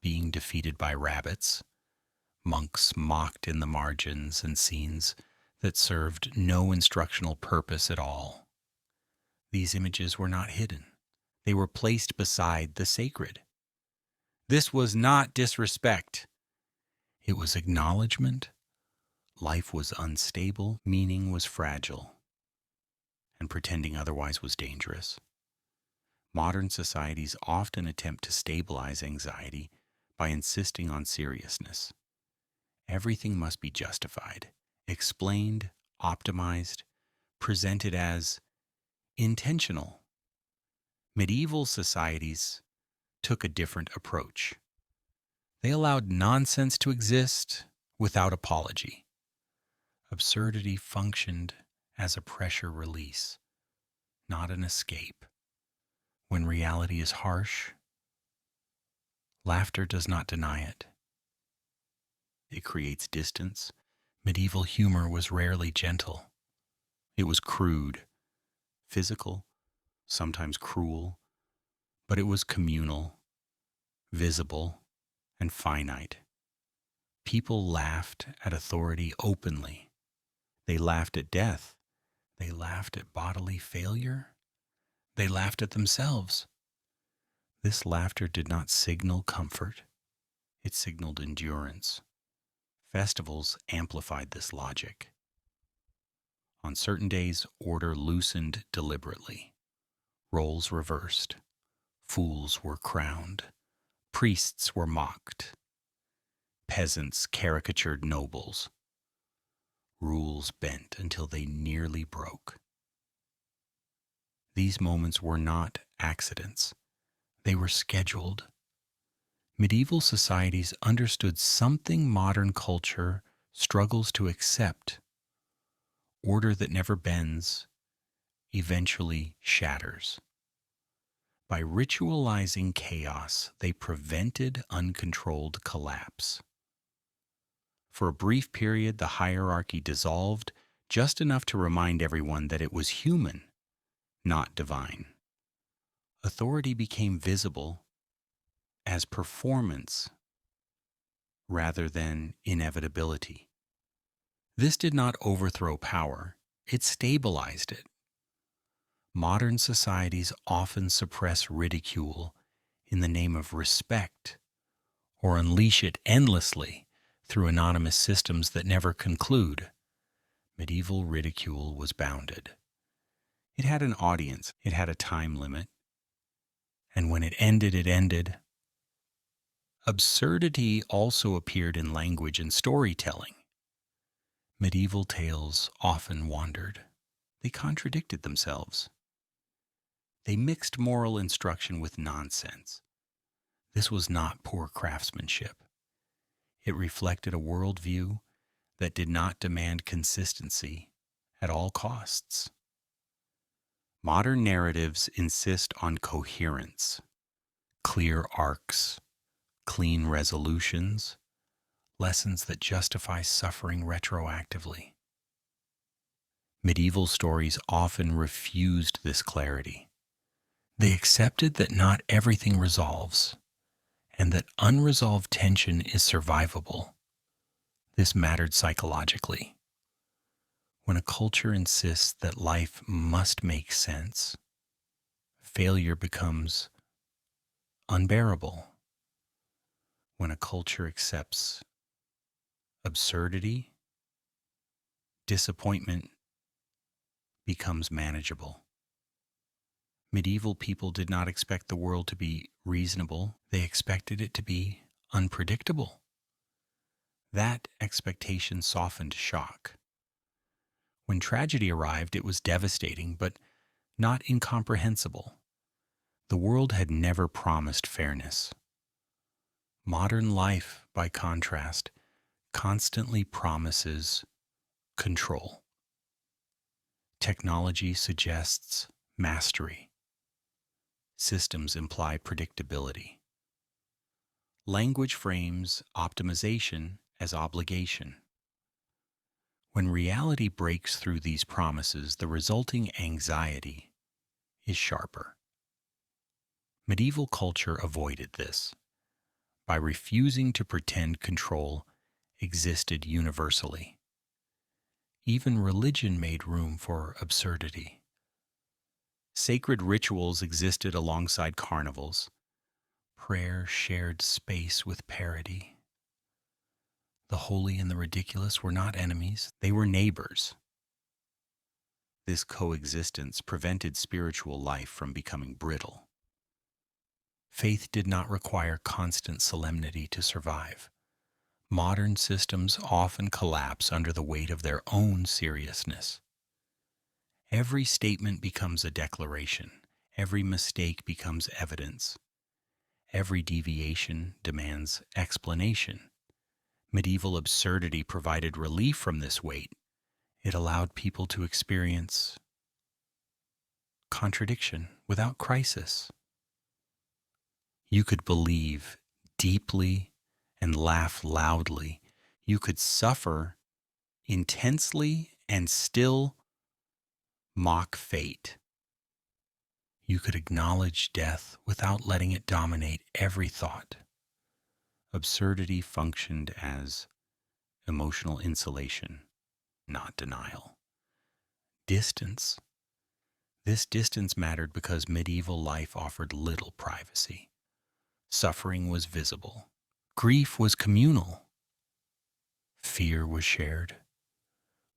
being defeated by rabbits, monks mocked in the margins, and scenes that served no instructional purpose at all. These images were not hidden. They were placed beside the sacred. This was not disrespect. It was acknowledgement. Life was unstable, meaning was fragile, and pretending otherwise was dangerous. Modern societies often attempt to stabilize anxiety by insisting on seriousness. Everything must be justified, explained, optimized, presented as intentional. Medieval societies took a different approach. They allowed nonsense to exist without apology. Absurdity functioned as a pressure release, not an escape. When reality is harsh, laughter does not deny it. It creates distance. Medieval humor was rarely gentle. It was crude, physical, sometimes cruel, but it was communal, visible, and finite. People laughed at authority openly. They laughed at death. They laughed at bodily failure. They laughed at themselves. This laughter did not signal comfort. It signaled endurance. Festivals amplified this logic. On certain days, order loosened deliberately. Roles reversed. Fools were crowned. Priests were mocked. Peasants caricatured nobles. Rules bent until they nearly broke. These moments were not accidents. They were scheduled. Medieval societies understood something modern culture struggles to accept. Order that never bends eventually shatters. By ritualizing chaos, they prevented uncontrolled collapse. For a brief period, the hierarchy dissolved, just enough to remind everyone that it was human, not divine. Authority became visible as performance rather than inevitability. This did not overthrow power, it stabilized it. Modern societies often suppress ridicule in the name of respect or unleash it endlessly through anonymous systems that never conclude. Medieval ridicule was bounded. It had an audience, it had a time limit, and when it ended, it ended. Absurdity also appeared in language and storytelling. Medieval tales often wandered. They contradicted themselves. They mixed moral instruction with nonsense. This was not poor craftsmanship. It reflected a worldview that did not demand consistency at all costs. Modern narratives insist on coherence, clear arcs, clean resolutions, lessons that justify suffering retroactively. Medieval stories often refused this clarity. They accepted that not everything resolves, and that unresolved tension is survivable. This mattered psychologically. When a culture insists that life must make sense, failure becomes unbearable. When a culture accepts absurdity, disappointment becomes manageable. Medieval people did not expect the world to be reasonable. They expected it to be unpredictable. That expectation softened shock. When tragedy arrived, it was devastating, but not incomprehensible. The world had never promised fairness. Modern life, by contrast, constantly promises control. Technology suggests mastery. Systems imply predictability. Language frames optimization as obligation. When reality breaks through these promises, the resulting anxiety is sharper. Medieval culture avoided this by refusing to pretend control existed universally. Even religion made room for absurdity. Sacred rituals existed alongside carnivals. Prayer shared space with parody. The holy and the ridiculous were not enemies, they were neighbors. This coexistence prevented spiritual life from becoming brittle. Faith did not require constant solemnity to survive. Modern systems often collapse under the weight of their own seriousness. Every statement becomes a declaration. Every mistake becomes evidence. Every deviation demands explanation. Medieval absurdity provided relief from this weight. It allowed people to experience contradiction without crisis. You could believe deeply and laugh loudly. You could suffer intensely and still mock fate. You could acknowledge death without letting it dominate every thought. Absurdity functioned as emotional insulation, not denial. Distance. This distance mattered because medieval life offered little privacy. Suffering was visible. Grief was communal. Fear was shared.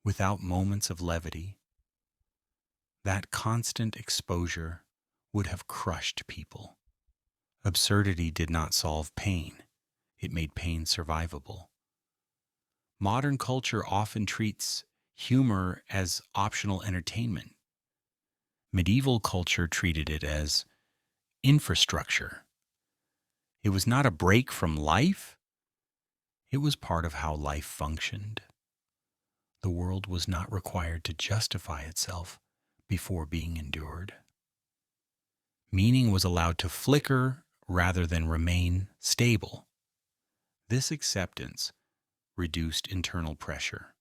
Without moments of levity, that constant exposure would have crushed people. Absurdity did not solve pain. It made pain survivable. Modern culture often treats humor as optional entertainment. Medieval culture treated it as infrastructure. It was not a break from life. It was part of how life functioned. The world was not required to justify itself before being endured. Meaning was allowed to flicker rather than remain stable. This acceptance reduced internal pressure.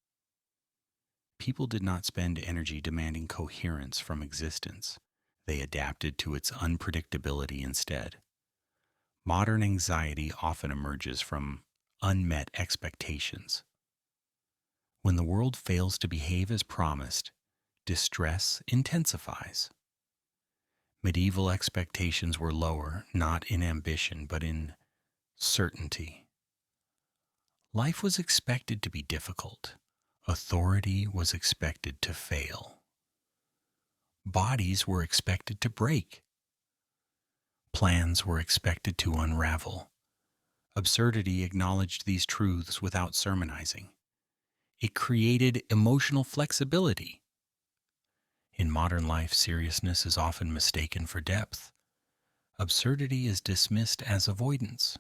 People did not spend energy demanding coherence from existence. They adapted to its unpredictability instead. Modern anxiety often emerges from unmet expectations. When the world fails to behave as promised, distress intensifies. Medieval expectations were lower, not in ambition, but in certainty. Life was expected to be difficult. Authority was expected to fail. Bodies were expected to break. Plans were expected to unravel. Absurdity acknowledged these truths without sermonizing. It created emotional flexibility. In modern life, seriousness is often mistaken for depth. Absurdity is dismissed as avoidance.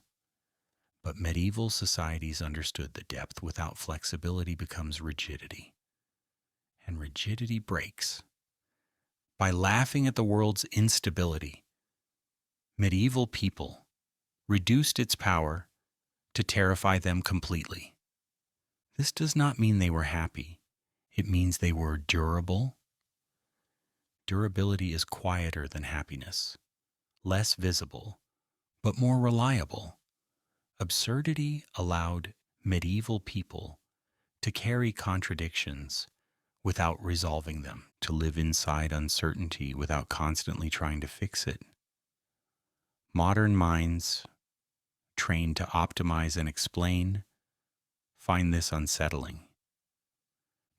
But medieval societies understood that depth without flexibility becomes rigidity. And rigidity breaks. By laughing at the world's instability, medieval people reduced its power to terrify them completely. This does not mean they were happy. It means they were durable. Durability is quieter than happiness, less visible, but more reliable. Absurdity allowed medieval people to carry contradictions without resolving them, to live inside uncertainty without constantly trying to fix it. Modern minds, trained to optimize and explain, find this unsettling.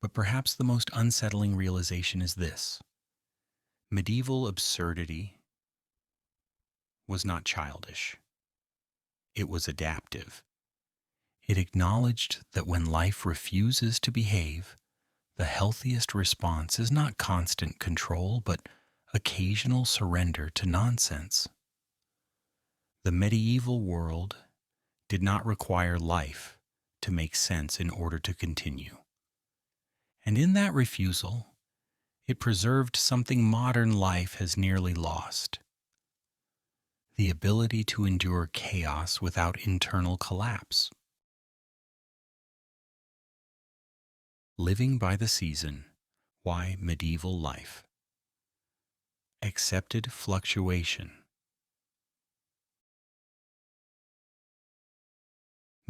But perhaps the most unsettling realization is this: medieval absurdity was not childish. It was adaptive. It acknowledged that when life refuses to behave, the healthiest response is not constant control, but occasional surrender to nonsense. The medieval world did not require life to make sense in order to continue. And in that refusal, it preserved something modern life has nearly lost: the ability to endure chaos without internal collapse. Living by the season. Why medieval life? Accepted fluctuation.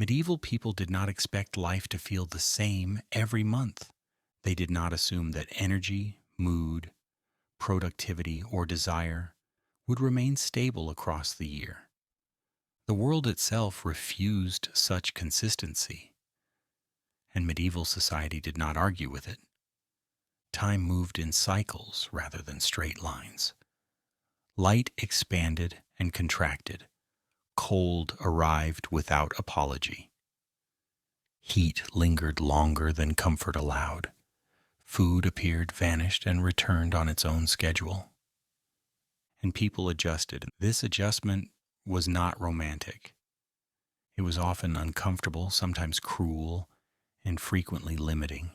Medieval people did not expect life to feel the same every month. They did not assume that energy, mood, productivity, or desire would remain stable across the year. The world itself refused such consistency, and medieval society did not argue with it. Time moved in cycles rather than straight lines. Light expanded and contracted. Cold arrived without apology. Heat lingered longer than comfort allowed. Food appeared, vanished, and returned on its own schedule. And people adjusted. This adjustment was not romantic. It was often uncomfortable, sometimes cruel, and frequently limiting.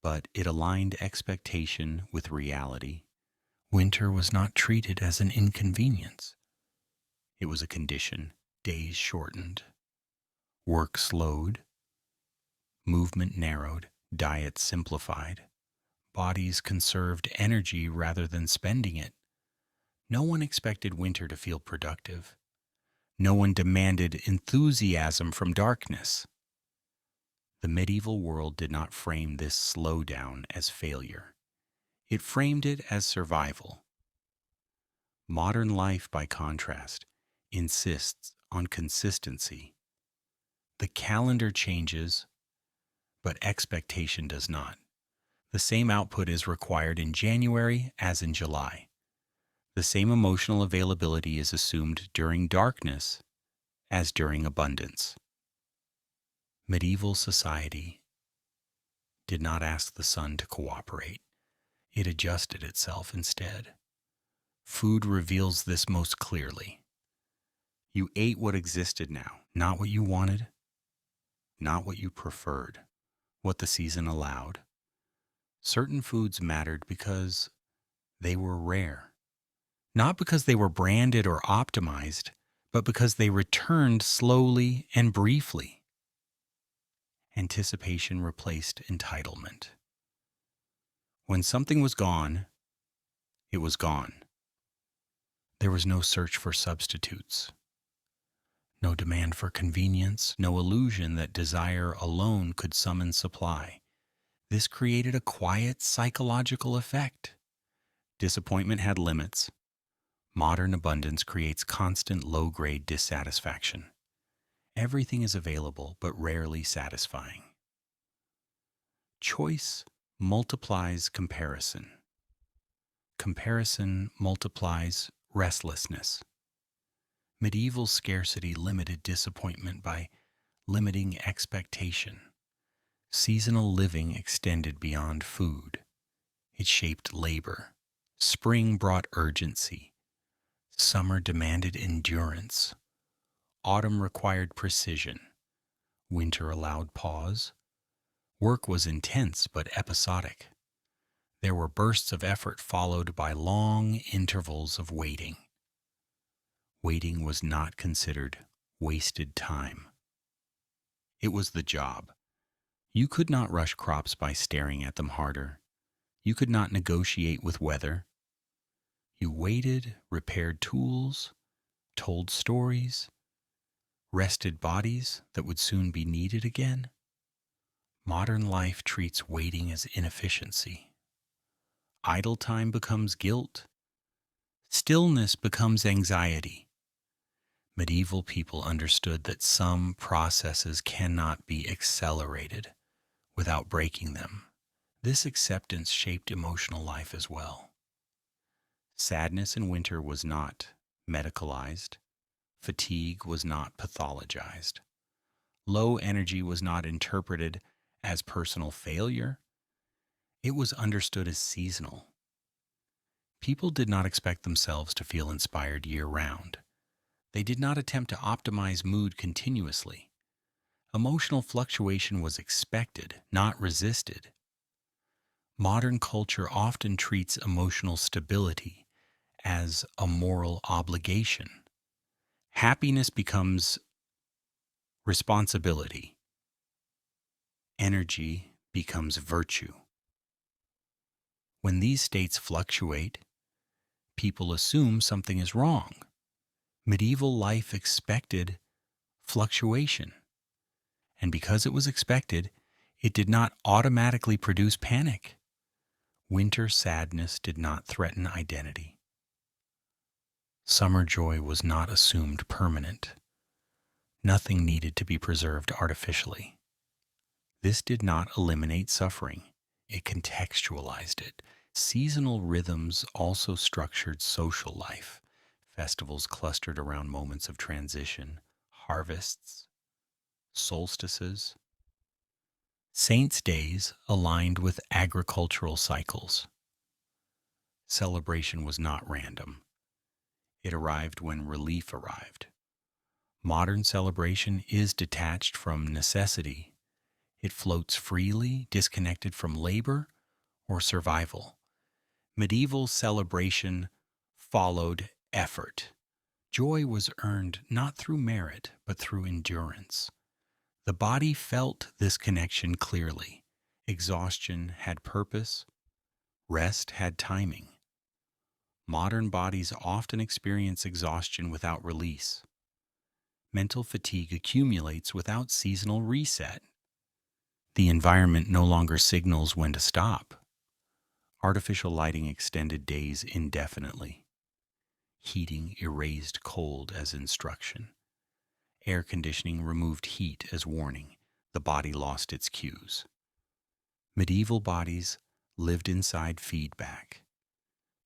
But it aligned expectation with reality. Winter was not treated as an inconvenience. It was a condition. Days shortened. Work slowed. Movement narrowed. Diet simplified. Bodies conserved energy rather than spending it. No one expected winter to feel productive. No one demanded enthusiasm from darkness. The medieval world did not frame this slowdown as failure. It framed it as survival. Modern life, by contrast, insists on consistency. The calendar changes, but expectation does not. The same output is required in January as in July. The same emotional availability is assumed during darkness as during abundance. Medieval society did not ask the sun to cooperate. It adjusted itself instead. Food reveals this most clearly. You ate what existed now, not what you wanted, not what you preferred, what the season allowed. Certain foods mattered because they were rare, not because they were branded or optimized, but because they returned slowly and briefly. Anticipation replaced entitlement. When something was gone, it was gone. There was no search for substitutes, no demand for convenience, no illusion that desire alone could summon supply. This created a quiet psychological effect. Disappointment had limits. Modern abundance creates constant low-grade dissatisfaction. Everything is available, but rarely satisfying. Choice multiplies comparison. Comparison multiplies restlessness. Medieval scarcity limited disappointment by limiting expectation. Seasonal living extended beyond food. It shaped labor. Spring brought urgency. Summer demanded endurance. Autumn required precision. Winter allowed pause. Work was intense but episodic. There were bursts of effort followed by long intervals of waiting. Waiting was not considered wasted time. It was the job. You could not rush crops by staring at them harder. You could not negotiate with weather. You waited, repaired tools, told stories, rested bodies that would soon be needed again. Modern life treats waiting as inefficiency. Idle time becomes guilt. Stillness becomes anxiety. Medieval people understood that some processes cannot be accelerated without breaking them. This acceptance shaped emotional life as well. Sadness in winter was not medicalized. Fatigue was not pathologized. Low energy was not interpreted as personal failure. It was understood as seasonal. People did not expect themselves to feel inspired year-round. They did not attempt to optimize mood continuously. Emotional fluctuation was expected, not resisted. Modern culture often treats emotional stability as a moral obligation. Happiness becomes responsibility. Energy becomes virtue. When these states fluctuate, people assume something is wrong. Medieval life expected fluctuation. And because it was expected, it did not automatically produce panic. Winter sadness did not threaten identity. Summer joy was not assumed permanent. Nothing needed to be preserved artificially. This did not eliminate suffering. It contextualized it. Seasonal rhythms also structured social life. Festivals clustered around moments of transition, harvests, solstices. Saints' days aligned with agricultural cycles. Celebration was not random. It arrived when relief arrived. Modern celebration is detached from necessity. It floats freely, disconnected from labor or survival. Medieval celebration followed effort. Joy was earned not through merit, but through endurance. The body felt this connection clearly. Exhaustion had purpose, rest had timing. Modern bodies often experience exhaustion without release. Mental fatigue accumulates without seasonal reset. The environment no longer signals when to stop. Artificial lighting extended days indefinitely. Heating erased cold as instruction. Air conditioning removed heat as warning. The body lost its cues. Medieval bodies lived inside feedback.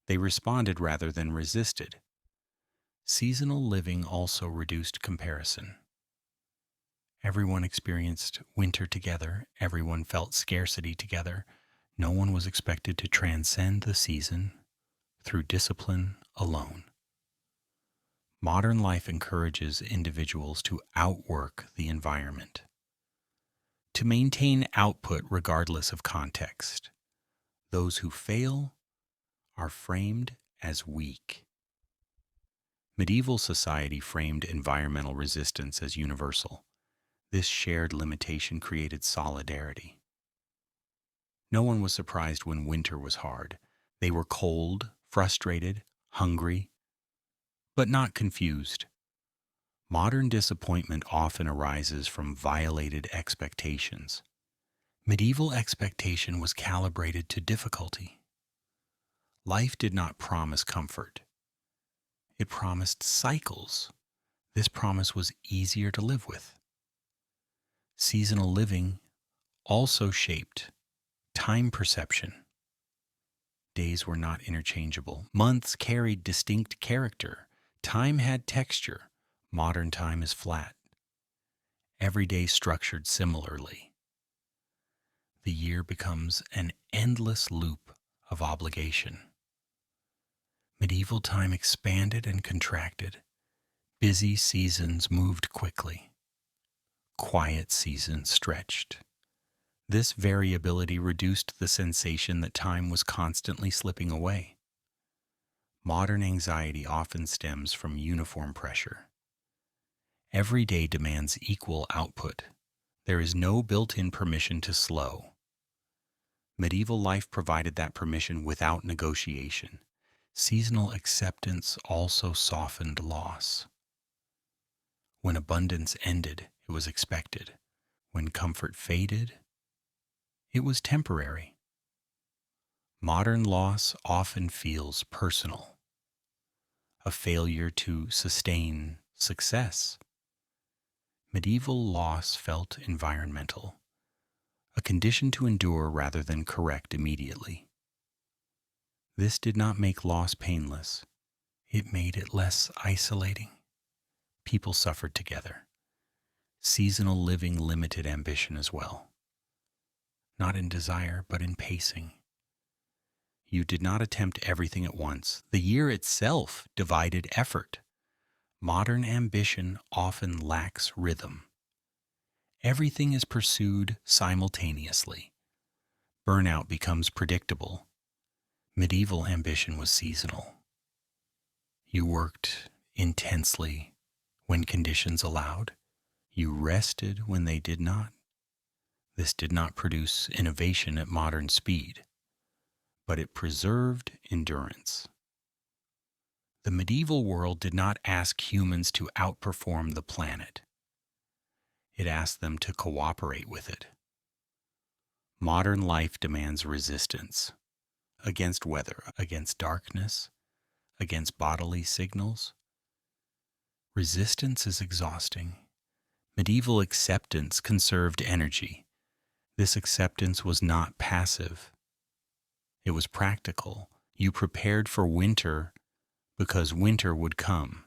They responded rather than resisted. Seasonal living also reduced comparison. Everyone experienced winter together. Everyone felt scarcity together. No one was expected to transcend the season through discipline alone. Modern life encourages individuals to outwork the environment, to maintain output regardless of context. Those who fail are framed as weak. Medieval society framed environmental resistance as universal. This shared limitation created solidarity. No one was surprised when winter was hard. They were cold, frustrated, hungry, but not confused. Modern disappointment often arises from violated expectations. Medieval expectation was calibrated to difficulty. Life did not promise comfort. It promised cycles. This promise was easier to live with. Seasonal living also shaped time perception. Days were not interchangeable. Months carried distinct character. Time had texture. Modern time is flat. Every day structured similarly. The year becomes an endless loop of obligation. Medieval time expanded and contracted. Busy seasons moved quickly. Quiet seasons stretched. This variability reduced the sensation that time was constantly slipping away. Modern anxiety often stems from uniform pressure. Every day demands equal output. There is no built-in permission to slow. Medieval life provided that permission without negotiation. Seasonal acceptance also softened loss. When abundance ended, it was expected. When comfort faded, it was temporary. Modern loss often feels personal. A failure to sustain success. Medieval loss felt environmental, a condition to endure rather than correct immediately. This did not make loss painless. It made it less isolating. People suffered together. Seasonal living limited ambition as well. Not in desire, but in pacing. You did not attempt everything at once. The year itself divided effort. Modern ambition often lacks rhythm. Everything is pursued simultaneously. Burnout becomes predictable. Medieval ambition was seasonal. You worked intensely when conditions allowed. You rested when they did not. This did not produce innovation at modern speed, but it preserved endurance. The medieval world did not ask humans to outperform the planet. It asked them to cooperate with it. Modern life demands resistance against weather, against darkness, against bodily signals. Resistance is exhausting. Medieval acceptance conserved energy. This acceptance was not passive. It was practical. You prepared for winter because winter would come.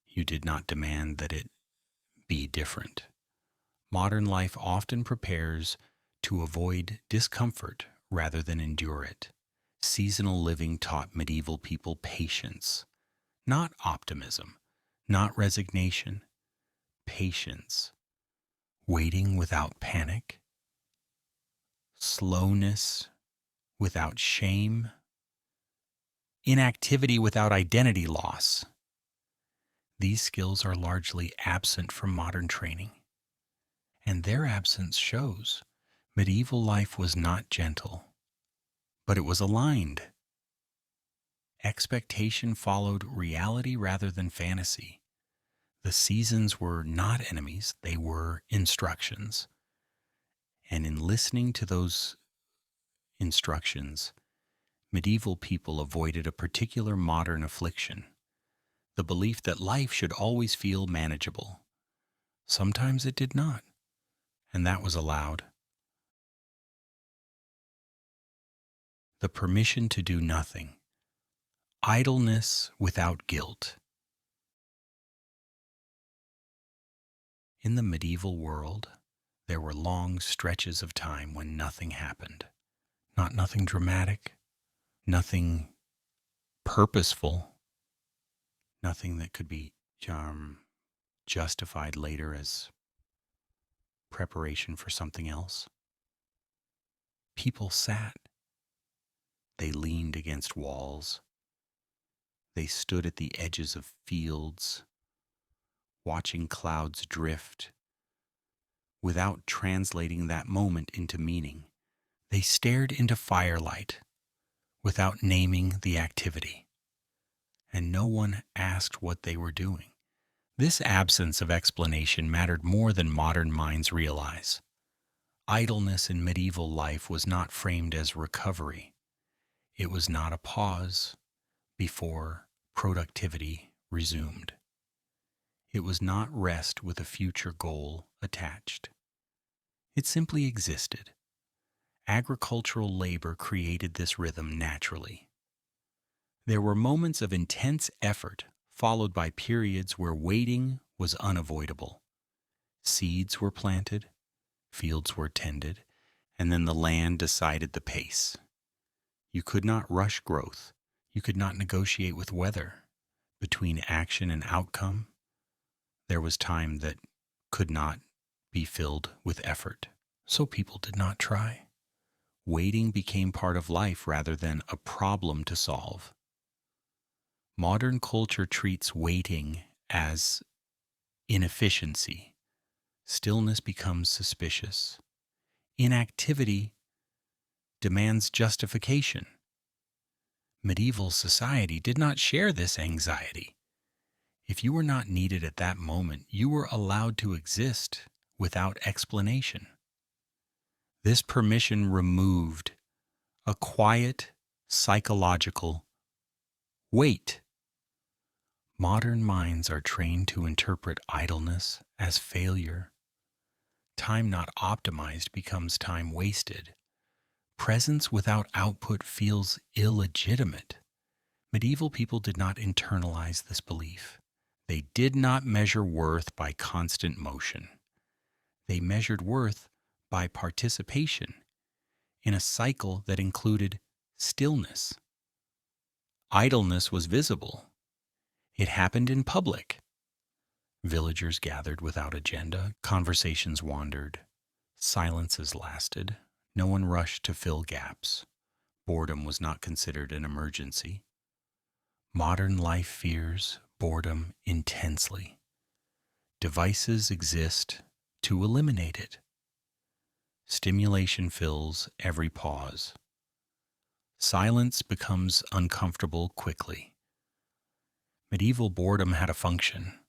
You did not demand that it be different. Modern life often prepares to avoid discomfort rather than endure it. Seasonal living taught medieval people patience, not optimism, not resignation, patience, waiting without panic, slowness without shame, inactivity without identity loss. These skills are largely absent from modern training, and their absence shows medieval life was not gentle, but it was aligned. Expectation followed reality rather than fantasy. The seasons were not enemies, they were instructions. And in listening to those instructions, medieval people avoided a particular modern affliction, the belief that life should always feel manageable. Sometimes it did not, and that was allowed. The permission to do nothing, idleness without guilt. In the medieval world, there were long stretches of time when nothing happened. Not nothing dramatic, nothing purposeful, nothing that could be justified later as preparation for something else. People sat. They leaned against walls. They stood at the edges of fields, watching clouds drift without translating that moment into meaning. They stared into firelight without naming the activity, and no one asked what they were doing. This absence of explanation mattered more than modern minds realize. Idleness in medieval life was not framed as recovery. It was not a pause before productivity resumed. It was not rest with a future goal attached. It simply existed. Agricultural labor created this rhythm naturally. There were moments of intense effort, followed by periods where waiting was unavoidable. Seeds were planted, fields were tended, and then the land decided the pace. You could not rush growth. You could not negotiate with weather. Between action and outcome, there was time that could not be filled with effort. So people did not try. Waiting became part of life rather than a problem to solve. Modern culture treats waiting as inefficiency. Stillness becomes suspicious. Inactivity demands justification. Medieval society did not share this anxiety. If you were not needed at that moment, you were allowed to exist without explanation. This permission removed a quiet, psychological wait. Modern minds are trained to interpret idleness as failure. Time not optimized becomes time wasted. Presence without output feels illegitimate. Medieval people did not internalize this belief. They did not measure worth by constant motion. They measured worth by participation in a cycle that included stillness. Idleness was visible. It happened in public. Villagers gathered without agenda. Conversations wandered. Silences lasted. No one rushed to fill gaps. Boredom was not considered an emergency. Modern life fears boredom intensely. Devices exist to eliminate it. Stimulation fills every pause. Silence becomes uncomfortable quickly. Medieval boredom had a function.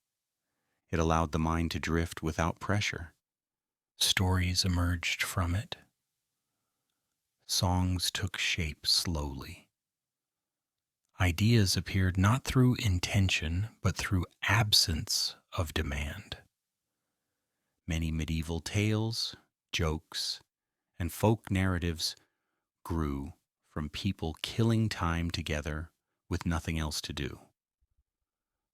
It allowed the mind to drift without pressure. Stories emerged from it. Songs took shape slowly. Ideas appeared not through intention, but through absence of demand. Many medieval tales, jokes, and folk narratives grew from people killing time together with nothing else to do.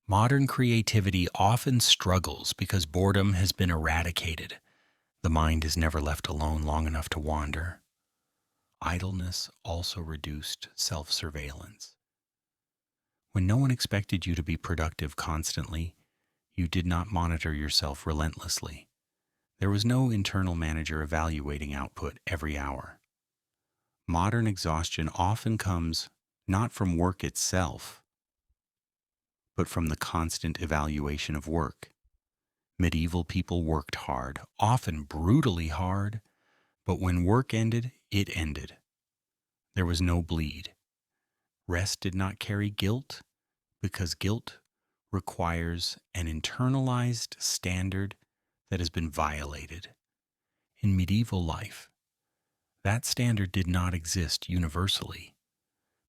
Modern creativity often struggles because boredom has been eradicated. The mind is never left alone long enough to wander. Idleness also reduced self-surveillance. When no one expected you to be productive constantly, you did not monitor yourself relentlessly. There was no internal manager evaluating output every hour. Modern exhaustion often comes not from work itself, but from the constant evaluation of work. Medieval people worked hard, often brutally hard, but when work ended, it ended. There was no bleed. Rest did not carry guilt, because guilt requires an internalized standard that has been violated. In medieval life, that standard did not exist universally.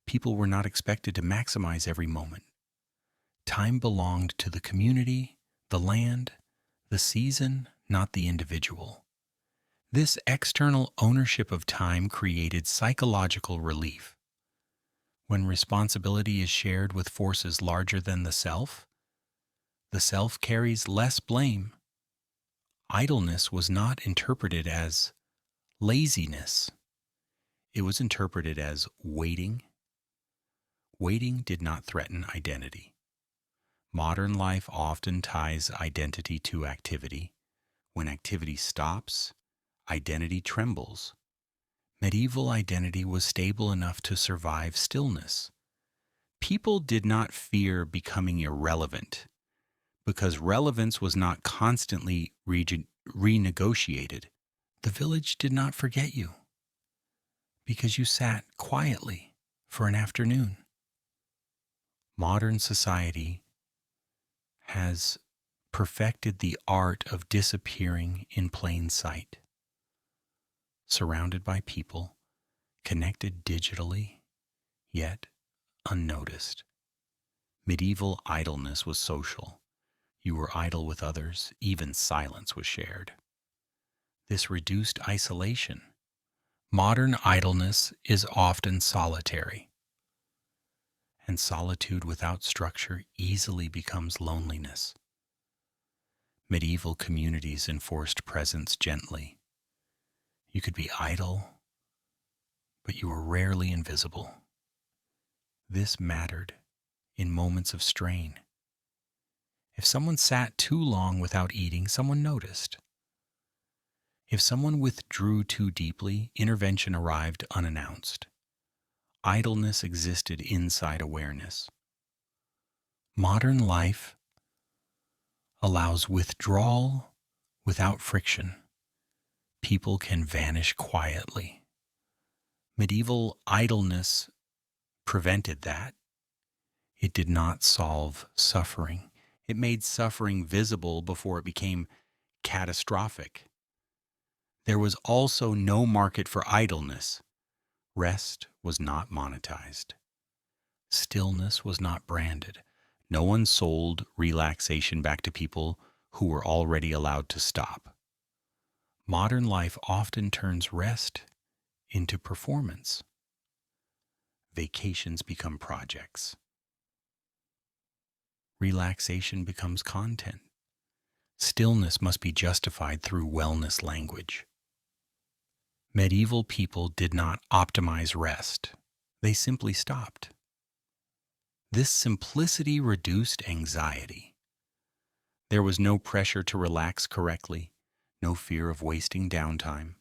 People were not expected to maximize every moment. Time belonged to the community, the land, the season, not the individual. This external ownership of time created psychological relief. When responsibility is shared with forces larger than the self carries less blame. Idleness was not interpreted as laziness. It was interpreted as waiting. Waiting did not threaten identity. Modern life often ties identity to activity. When activity stops, identity trembles. Medieval identity was stable enough to survive stillness. People did not fear becoming irrelevant because relevance was not constantly renegotiated. The village did not forget you because you sat quietly for an afternoon. Modern society has perfected the art of disappearing in plain sight. Surrounded by people, connected digitally, yet unnoticed. Medieval idleness was social. You were idle with others, even silence was shared. This reduced isolation. Modern idleness is often solitary, and solitude without structure easily becomes loneliness. Medieval communities enforced presence gently. You could be idle, but you were rarely invisible. This mattered in moments of strain. If someone sat too long without eating, someone noticed. If someone withdrew too deeply, intervention arrived unannounced. Idleness existed inside awareness. Modern life allows withdrawal without friction. People can vanish quietly. Medieval idleness prevented that. It did not solve suffering. It made suffering visible before it became catastrophic. There was also no market for idleness. Rest was not monetized. Stillness was not branded. No one sold relaxation back to people who were already allowed to stop. Modern life often turns rest into performance. Vacations become projects. Relaxation becomes content. Stillness must be justified through wellness language. Medieval people did not optimize rest. They simply stopped. This simplicity reduced anxiety. There was no pressure to relax correctly, no fear of wasting downtime.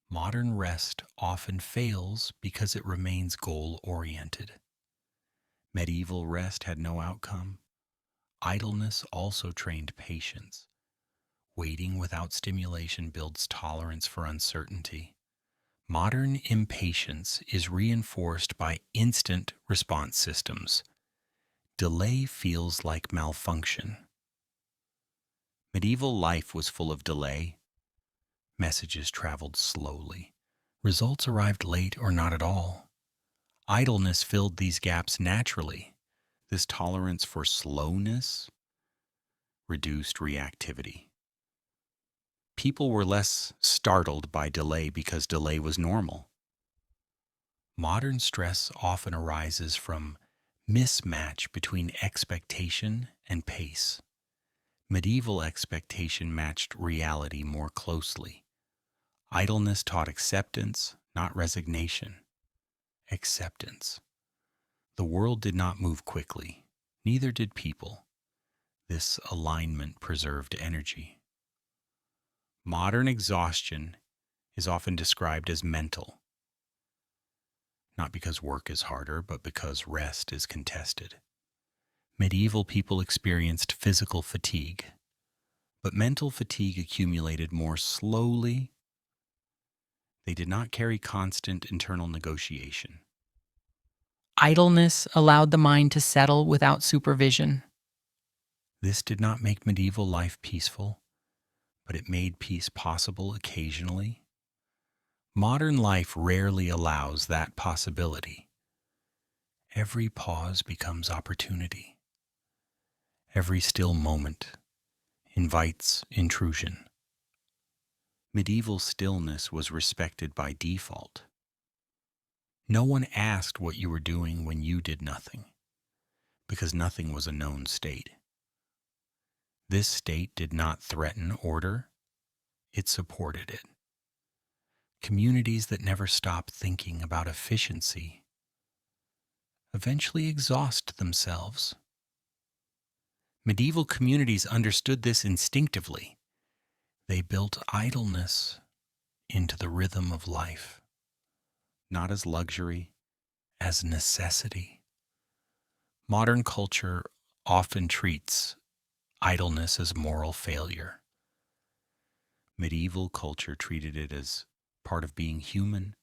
Modern rest often fails because it remains goal-oriented. Medieval rest had no outcome. Idleness also trained patience. Waiting without stimulation builds tolerance for uncertainty. Modern impatience is reinforced by instant response systems. Delay feels like malfunction. Medieval life was full of delay, Messages traveled slowly. Results arrived late or not at all. Idleness filled these gaps naturally. This tolerance for slowness reduced reactivity. People were less startled by delay because delay was normal. Modern stress often arises from mismatch between expectation and pace. Medieval expectation matched reality more closely. Idleness taught acceptance, not resignation. Acceptance. The world did not move quickly, neither did people. This alignment preserved energy. Modern exhaustion is often described as mental, not because work is harder, but because rest is contested. Medieval people experienced physical fatigue, but mental fatigue accumulated more slowly. They did not carry constant internal negotiation. Idleness allowed the mind to settle without supervision. This did not make medieval life peaceful, but it made peace possible occasionally. Modern life rarely allows that possibility. Every pause becomes opportunity. Every still moment invites intrusion. Medieval stillness was respected by default. No one asked what you were doing when you did nothing, because nothing was a known state. This state did not threaten order, it supported it. Communities that never stop thinking about efficiency eventually exhaust themselves. Medieval communities understood this instinctively. They built idleness into the rhythm of life, not as luxury, as necessity. Modern culture often treats idleness as moral failure. Medieval culture treated it as part of being human.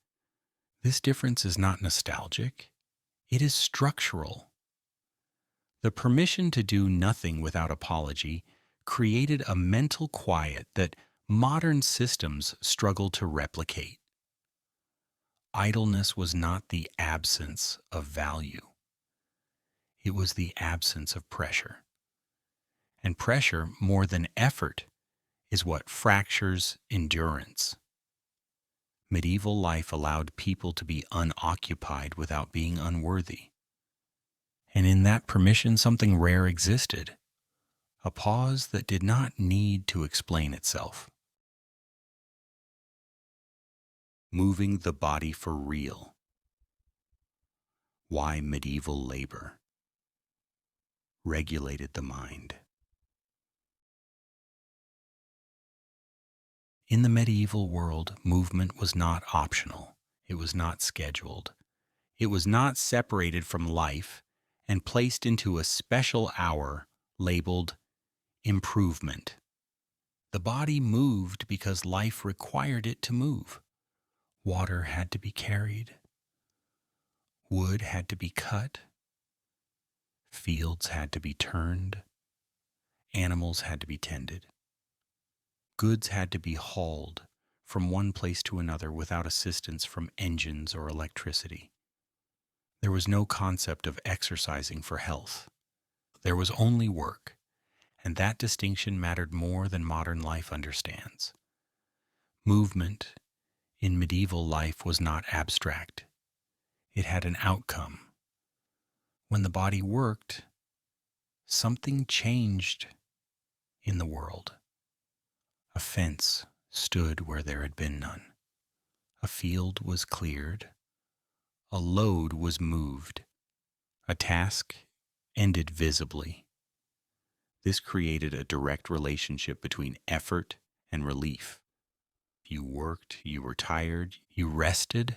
This difference is not nostalgic, it is structural. The permission to do nothing without apology created a mental quiet that modern systems struggle to replicate. Idleness was not the absence of value. It was the absence of pressure. And pressure, more than effort, is what fractures endurance. Medieval life allowed people to be unoccupied without being unworthy. And in that permission, something rare existed, a pause that did not need to explain itself. Moving the body for real. Why medieval labor regulated the mind. In the medieval world, movement was not optional. It was not scheduled. It was not separated from life and placed into a special hour labeled improvement. The body moved because life required it to move. Water had to be carried. Wood had to be cut. Fields had to be turned. Animals had to be tended. Goods had to be hauled from one place to another without assistance from engines or electricity. There was no concept of exercising for health. There was only work, and that distinction mattered more than modern life understands. Movement in medieval life was not abstract. It had an outcome. When the body worked, something changed in the world. A fence stood where there had been none. A field was cleared. A load was moved. A task ended visibly. This created a direct relationship between effort and relief. You worked, you were tired, you rested.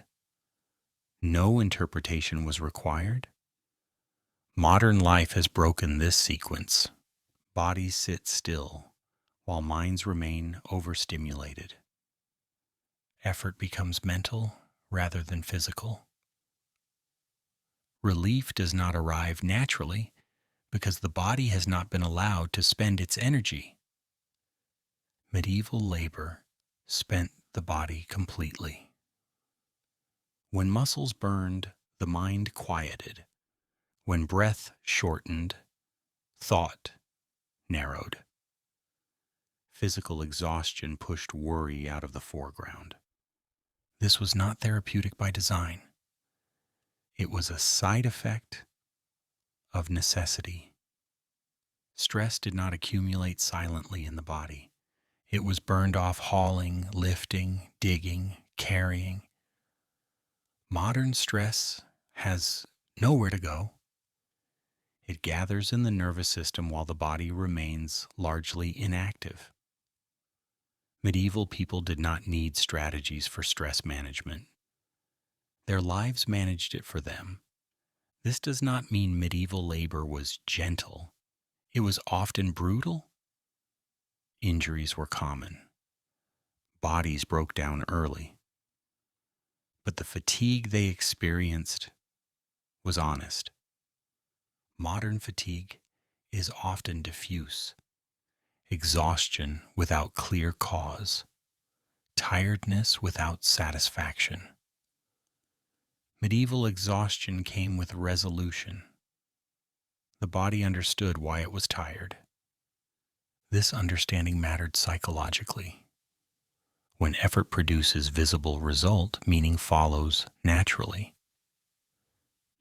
No interpretation was required. Modern life has broken this sequence. Bodies sit still, while minds remain overstimulated. Effort becomes mental rather than physical. Relief does not arrive naturally because the body has not been allowed to spend its energy. Medieval labor spent the body completely. When muscles burned, the mind quieted. When breath shortened, thought narrowed. Physical exhaustion pushed worry out of the foreground. This was not therapeutic by design. It was a side effect of necessity. Stress did not accumulate silently in the body. It was burned off hauling, lifting, digging, carrying. Modern stress has nowhere to go. It gathers in the nervous system while the body remains largely inactive. Medieval people did not need strategies for stress management. Their lives managed it for them. This does not mean medieval labor was gentle. It was often brutal. Injuries were common. Bodies broke down early. But the fatigue they experienced was honest. Modern fatigue is often diffuse. Exhaustion without clear cause. Tiredness without satisfaction. Medieval exhaustion came with resolution. The body understood why it was tired. This understanding mattered psychologically. When effort produces visible result, meaning follows naturally.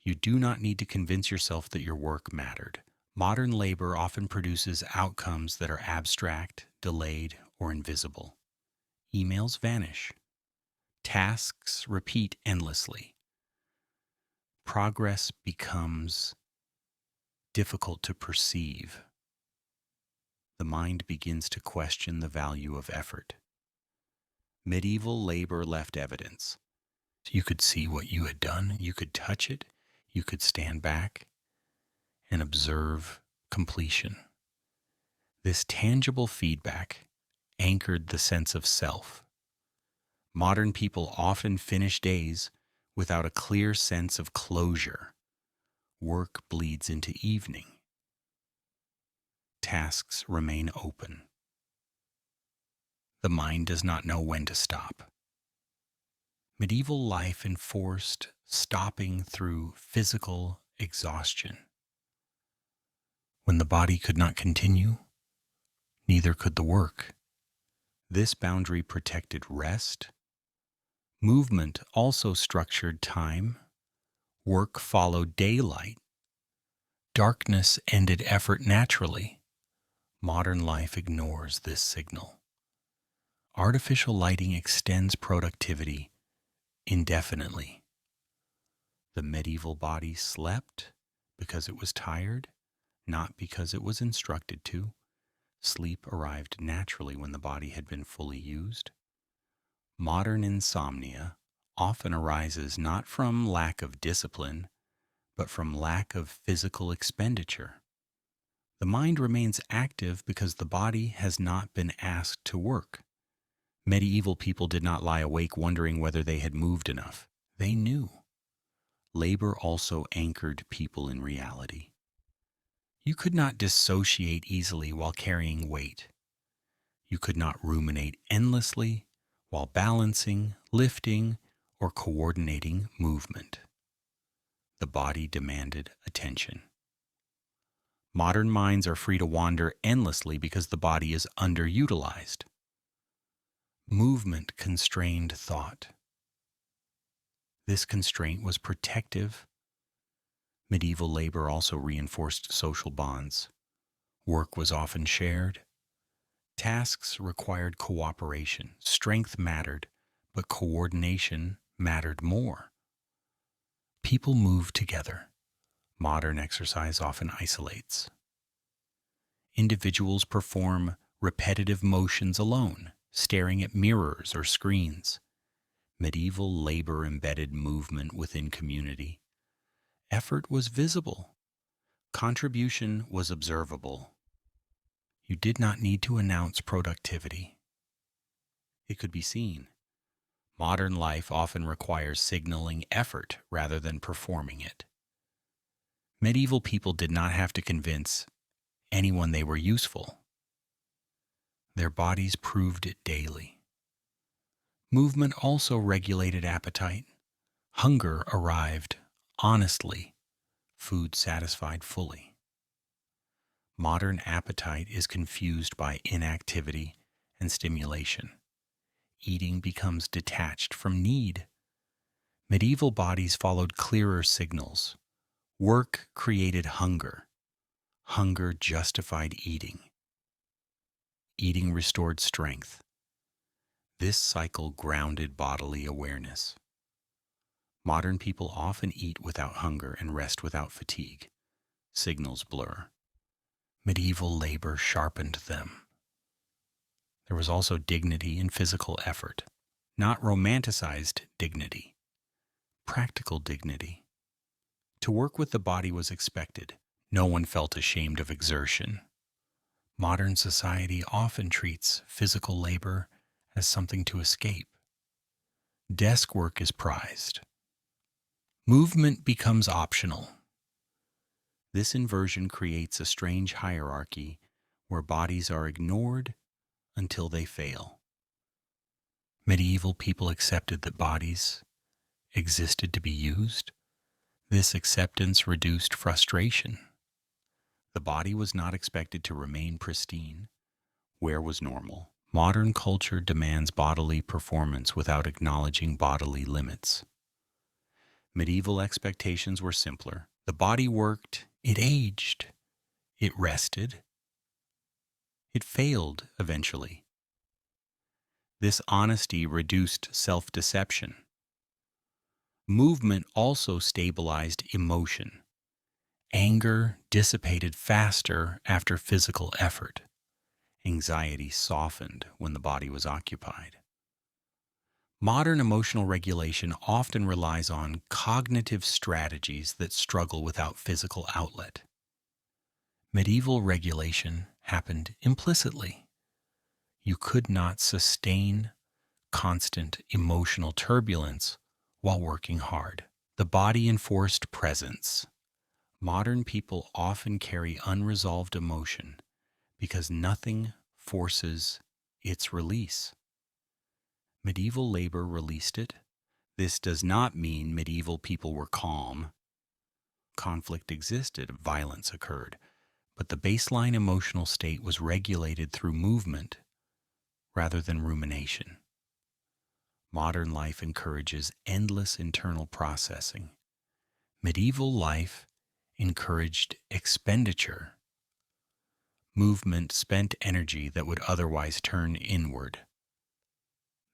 You do not need to convince yourself that your work mattered. Modern labor often produces outcomes that are abstract, delayed, or invisible. Emails vanish. Tasks repeat endlessly. Progress becomes difficult to perceive. The mind begins to question the value of effort. Medieval labor left evidence. You could see what you had done. You could touch it. You could stand back and observe completion. This tangible feedback anchored the sense of self. Modern people often finish days without a clear sense of closure. Work bleeds into evening. Tasks remain open. The mind does not know when to stop. Medieval life enforced stopping through physical exhaustion. When the body could not continue, neither could the work. This boundary protected rest. Movement also structured time. Work followed daylight. Darkness ended effort naturally. Modern life ignores this signal. Artificial lighting extends productivity indefinitely. The medieval body slept because it was tired, not because it was instructed to. Sleep arrived naturally when the body had been fully used. Modern insomnia often arises not from lack of discipline, but from lack of physical expenditure. The mind remains active because the body has not been asked to work. Medieval people did not lie awake wondering whether they had moved enough. They knew. Labor also anchored people in reality. You could not dissociate easily while carrying weight. You could not ruminate endlessly while balancing, lifting, or coordinating movement. The body demanded attention. Modern minds are free to wander endlessly because the body is underutilized. Movement constrained thought. This constraint was protective. Medieval labor also reinforced social bonds. Work was often shared. Tasks required cooperation. Strength mattered, but coordination mattered more. People moved together. Modern exercise often isolates. Individuals perform repetitive motions alone, staring at mirrors or screens. Medieval labor embedded movement within community. Effort was visible. Contribution was observable. You did not need to announce productivity. It could be seen. Modern life often requires signaling effort rather than performing it. Medieval people did not have to convince anyone they were useful. Their bodies proved it daily. Movement also regulated appetite. Hunger arrived honestly, food satisfied fully. Modern appetite is confused by inactivity and stimulation. Eating becomes detached from need. Medieval bodies followed clearer signals. Work created hunger. Hunger justified eating. Eating restored strength. This cycle grounded bodily awareness. Modern people often eat without hunger and rest without fatigue. Signals blur. Medieval labor sharpened them. There was also dignity in physical effort, not romanticized dignity, practical dignity. To work with the body was expected. No one felt ashamed of exertion. Modern society often treats physical labor as something to escape. Desk work is prized. Movement becomes optional. This inversion creates a strange hierarchy where bodies are ignored until they fail. Medieval people accepted that bodies existed to be used. This acceptance reduced frustration. The body was not expected to remain pristine. Wear was normal. Modern culture demands bodily performance without acknowledging bodily limits. Medieval expectations were simpler. The body worked, it aged, it rested, it failed eventually. This honesty reduced self-deception. Movement also stabilized emotion. Anger dissipated faster after physical effort. Anxiety softened when the body was occupied. Modern emotional regulation often relies on cognitive strategies that struggle without physical outlet. Medieval regulation happened implicitly. You could not sustain constant emotional turbulence while working hard. The body enforced presence. Modern people often carry unresolved emotion because nothing forces its release. Medieval labor released it. This does not mean medieval people were calm. Conflict existed, violence occurred, but the baseline emotional state was regulated through movement rather than rumination. Modern life encourages endless internal processing. Medieval life encouraged expenditure. Movement spent energy that would otherwise turn inward.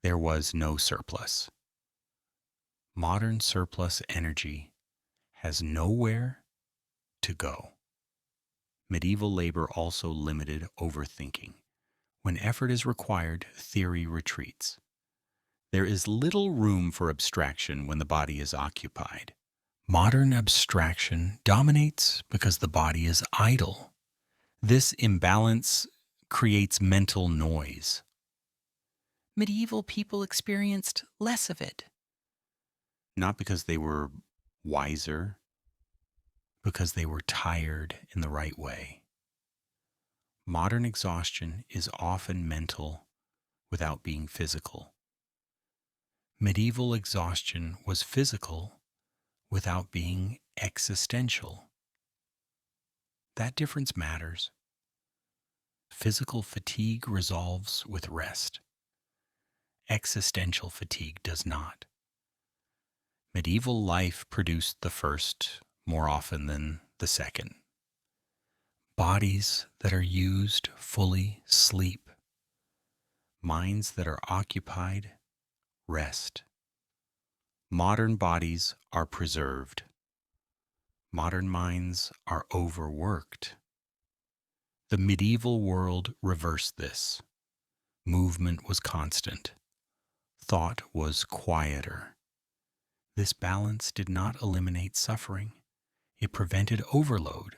There was no surplus. Modern surplus energy has nowhere to go. Medieval labor also limited overthinking. When effort is required, theory retreats. There is little room for abstraction when the body is occupied. Modern abstraction dominates because the body is idle. This imbalance creates mental noise. Medieval people experienced less of it. Not because they were wiser, because they were tired in the right way. Modern exhaustion is often mental without being physical. Medieval exhaustion was physical without being existential. That difference matters. Physical fatigue resolves with rest. Existential fatigue does not. Medieval life produced the first more often than the second. Bodies that are used fully sleep. Minds that are occupied rest. Modern bodies are preserved. Modern minds are overworked. The medieval world reversed this. Movement was constant. Thought was quieter. This balance did not eliminate suffering. It prevented overload.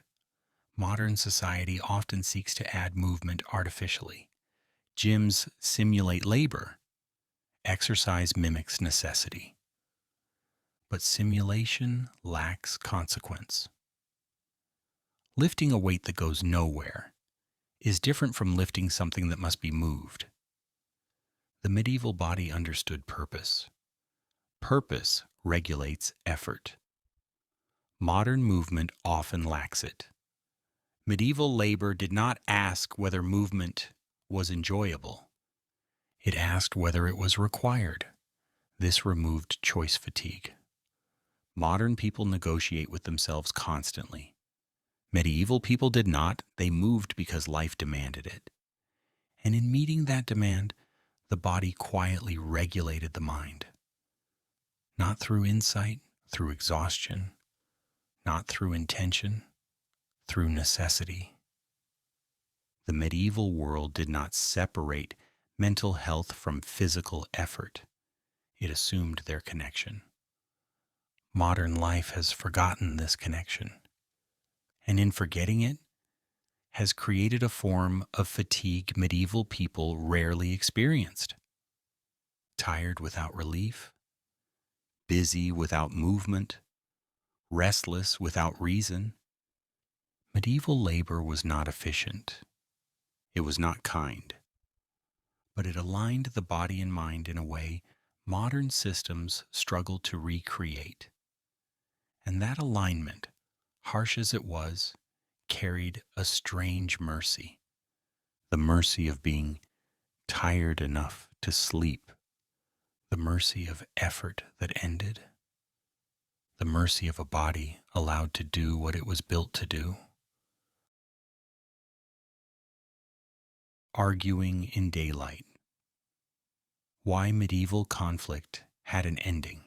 Modern society often seeks to add movement artificially. Gyms simulate labor. Exercise mimics necessity. But simulation lacks consequence. Lifting a weight that goes nowhere is different from lifting something that must be moved. The medieval body understood purpose. Purpose regulates effort. Modern movement often lacks it. Medieval labor did not ask whether movement was enjoyable. It asked whether it was required. This removed choice fatigue. Modern people negotiate with themselves constantly. Medieval people did not. They moved because life demanded it. And in meeting that demand, the body quietly regulated the mind. Not through insight, through exhaustion, not through intention, through necessity. The medieval world did not separate mental health from physical effort. It assumed their connection. Modern life has forgotten this connection, and in forgetting it, has created a form of fatigue medieval people rarely experienced. Tired without relief, busy without movement, restless without reason. Medieval labor was not efficient. It was not kind, but it aligned the body and mind in a way modern systems struggle to recreate. And that alignment, harsh as it was, carried a strange mercy, the mercy of being tired enough to sleep, the mercy of effort that ended, the mercy of a body allowed to do what it was built to do. Arguing in daylight. Why medieval conflict had an ending.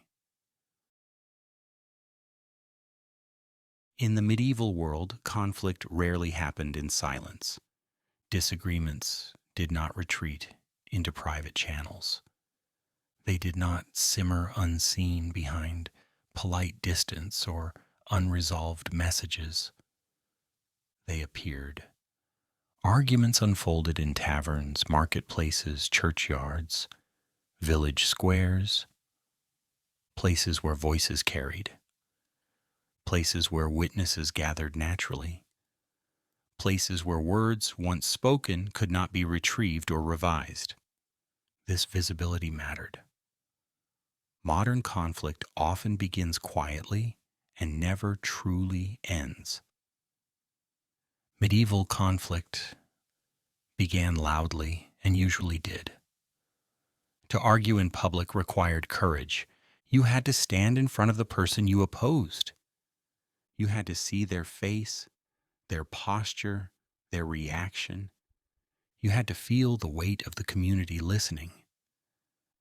In the medieval world, conflict rarely happened in silence. Disagreements did not retreat into private channels. They did not simmer unseen behind polite distance or unresolved messages. They appeared. Arguments unfolded in taverns, marketplaces, churchyards, village squares, places where voices carried, places where witnesses gathered naturally, places where words once spoken could not be retrieved or revised. This visibility mattered. Modern conflict often begins quietly and never truly ends. Medieval conflict began loudly and usually did. To argue in public required courage. You had to stand in front of the person you opposed. You had to see their face, their posture, their reaction. You had to feel the weight of the community listening.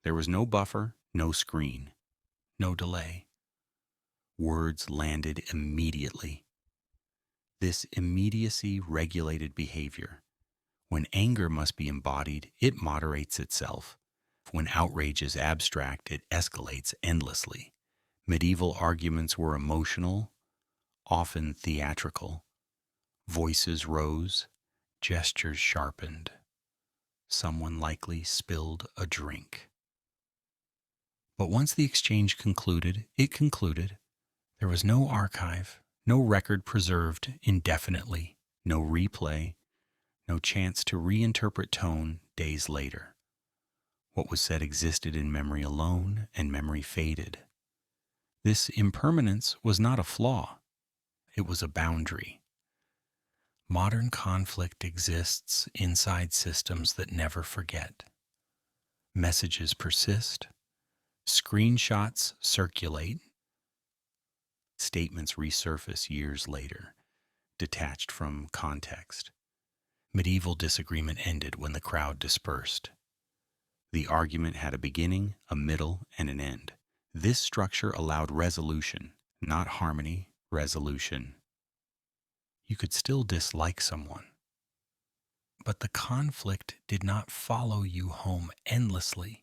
There was no buffer, no screen, no delay. Words landed immediately. This immediacy regulated behavior. When anger must be embodied, it moderates itself. When outrage is abstract, it escalates endlessly. Medieval arguments were emotional, often theatrical. Voices rose, gestures sharpened. Someone likely spilled a drink. But once the exchange concluded, it concluded. There was no archive, no record preserved indefinitely, no replay, no chance to reinterpret tone days later. What was said existed in memory alone, and memory faded. This impermanence was not a flaw. It was a boundary. Modern conflict exists inside systems that never forget. Messages persist. Screenshots circulate. Statements resurface years later, detached from context. Medieval disagreement ended when the crowd dispersed. The argument had a beginning, a middle, and an end. This structure allowed resolution, not harmony, resolution. You could still dislike someone, but the conflict did not follow you home endlessly.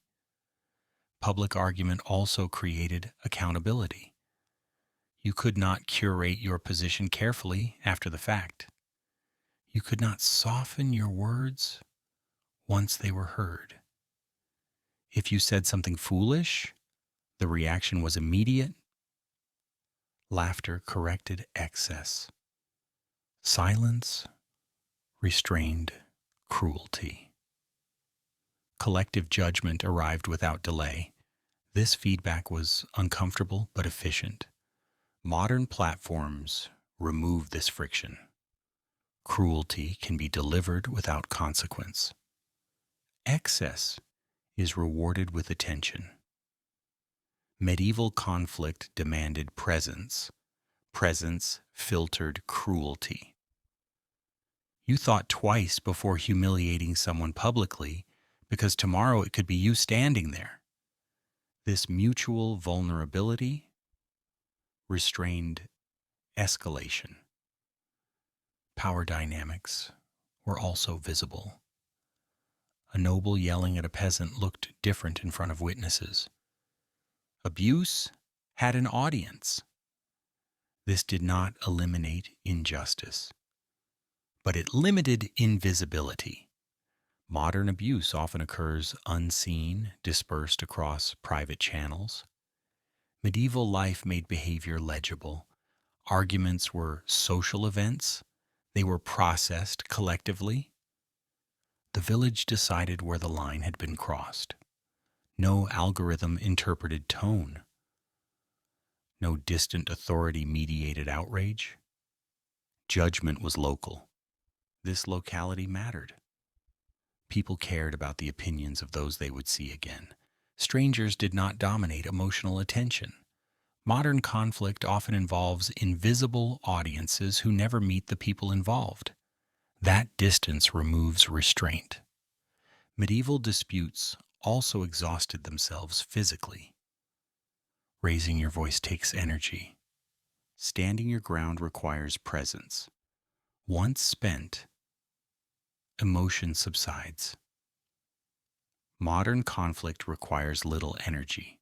Public argument also created accountability. You could not curate your position carefully after the fact. You could not soften your words once they were heard. If you said something foolish, the reaction was immediate. Laughter corrected excess. Silence restrained cruelty. Collective judgment arrived without delay. This feedback was uncomfortable but efficient. Modern platforms remove this friction. Cruelty can be delivered without consequence. Excess is rewarded with attention. Medieval conflict demanded presence. Presence filtered cruelty. You thought twice before humiliating someone publicly because tomorrow it could be you standing there. This mutual vulnerability restrained escalation. Power dynamics were also visible. A noble yelling at a peasant looked different in front of witnesses. Abuse had an audience. This did not eliminate injustice, but it limited invisibility. Modern abuse often occurs unseen, dispersed across private channels. Medieval life made behavior legible. Arguments were social events. They were processed collectively. The village decided where the line had been crossed. No algorithm interpreted tone. No distant authority mediated outrage. Judgment was local. This locality mattered. People cared about the opinions of those they would see again. Strangers did not dominate emotional attention. Modern conflict often involves invisible audiences who never meet the people involved. That distance removes restraint. Medieval disputes also exhausted themselves physically. Raising your voice takes energy. Standing your ground requires presence. Once spent, emotion subsides. Modern conflict requires little energy.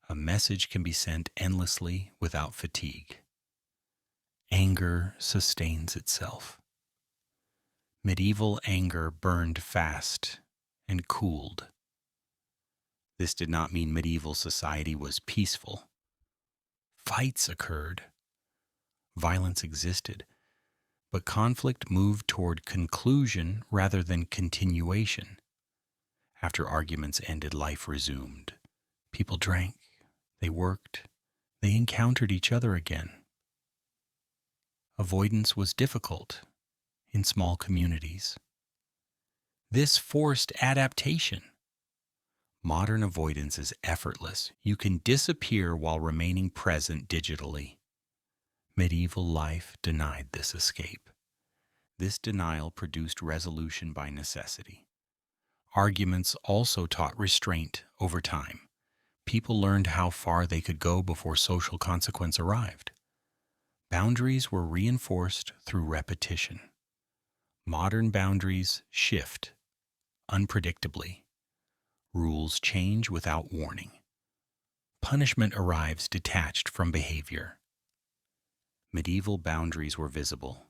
A message can be sent endlessly without fatigue. Anger sustains itself. Medieval anger burned fast and cooled. This did not mean medieval society was peaceful. Fights occurred. Violence existed. But conflict moved toward conclusion rather than continuation. After arguments ended, life resumed. People drank. They worked. They encountered each other again. Avoidance was difficult in small communities. This forced adaptation. Modern avoidance is effortless. You can disappear while remaining present digitally. Medieval life denied this escape. This denial produced resolution by necessity. Arguments also taught restraint over time. People learned how far they could go before social consequence arrived. Boundaries were reinforced through repetition. Modern boundaries shift unpredictably. Rules change without warning. Punishment arrives detached from behavior. Medieval boundaries were visible.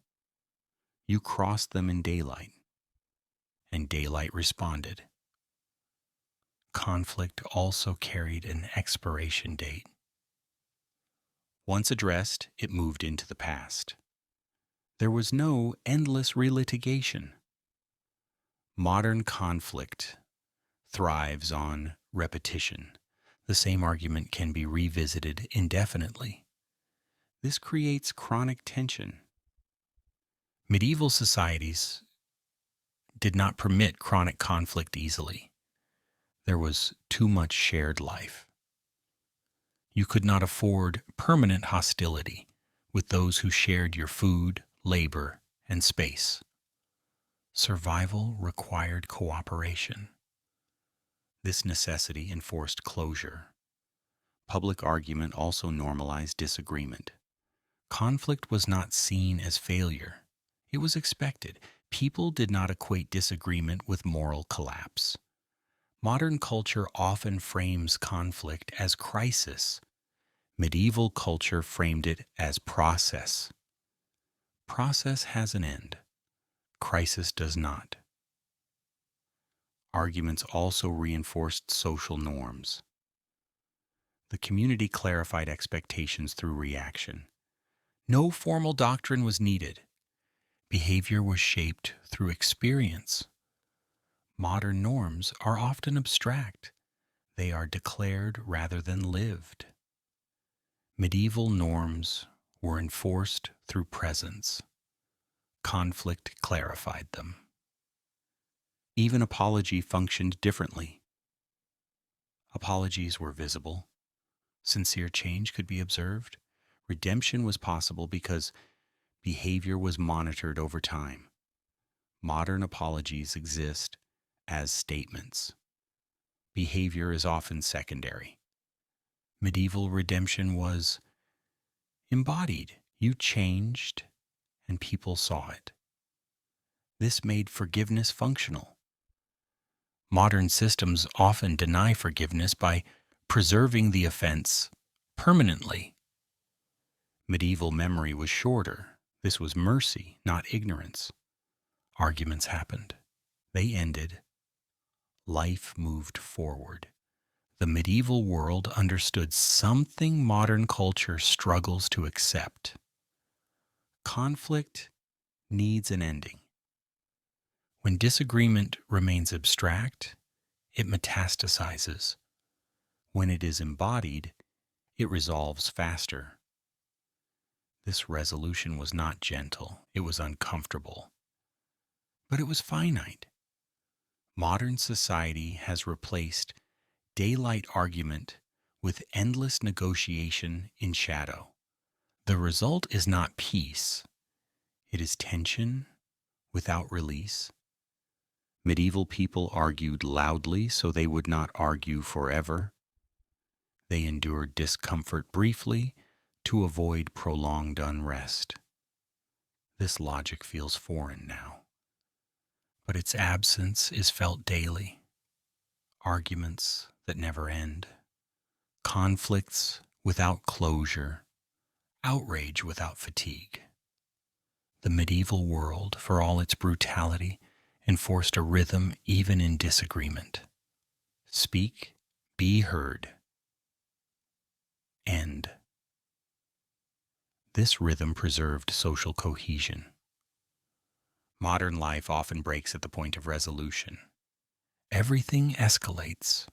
You crossed them in daylight, and daylight responded. Conflict also carried an expiration date. Once addressed, it moved into the past. There was no endless relitigation. Modern conflict thrives on repetition. The same argument can be revisited indefinitely. This creates chronic tension. Medieval societies did not permit chronic conflict easily. There was too much shared life. You could not afford permanent hostility with those who shared your food, labor, and space. Survival required cooperation. This necessity enforced closure. Public argument also normalized disagreement. Conflict was not seen as failure. It was expected. People did not equate disagreement with moral collapse. Modern culture often frames conflict as crisis. Medieval culture framed it as process. Process has an end. Crisis does not. Arguments also reinforced social norms. The community clarified expectations through reaction. No formal doctrine was needed. Behavior was shaped through experience. Modern norms are often abstract. They are declared rather than lived. Medieval norms were enforced through presence. Conflict clarified them. Even apology functioned differently. Apologies were visible. Sincere change could be observed. Redemption was possible because behavior was monitored over time. Modern apologies exist as statements. Behavior is often secondary. Medieval redemption was embodied. You changed, and people saw it. This made forgiveness functional. Modern systems often deny forgiveness by preserving the offense permanently. Medieval memory was shorter. This was mercy, not ignorance. Arguments happened. They ended. Life moved forward. The medieval world understood something modern culture struggles to accept. Conflict needs an ending. When disagreement remains abstract, it metastasizes. When it is embodied, it resolves faster. This resolution was not gentle, it was uncomfortable, but it was finite. Modern society has replaced daylight argument with endless negotiation in shadow. The result is not peace, it is tension without release. Medieval people argued loudly so they would not argue forever. They endured discomfort briefly to avoid prolonged unrest. This logic feels foreign now, but its absence is felt daily. Arguments that never end, conflicts without closure, outrage without fatigue. The medieval world, for all its brutality, enforced a rhythm even in disagreement. Speak, be heard, end. This rhythm preserved social cohesion. Modern life often breaks at the point of resolution. Everything escalates.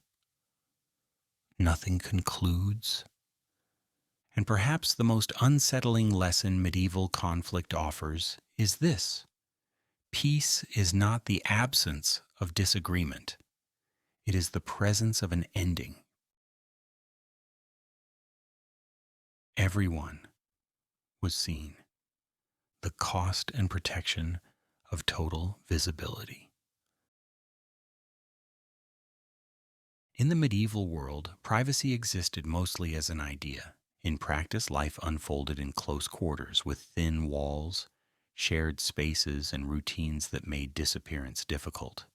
Nothing concludes. And perhaps the most unsettling lesson medieval conflict offers is this: peace is not the absence of disagreement. It is the presence of an ending. Everyone was seen. The cost and protection of total visibility. In the medieval world, privacy existed mostly as an idea. In practice, life unfolded in close quarters with thin walls, shared spaces, and routines that made disappearance difficult.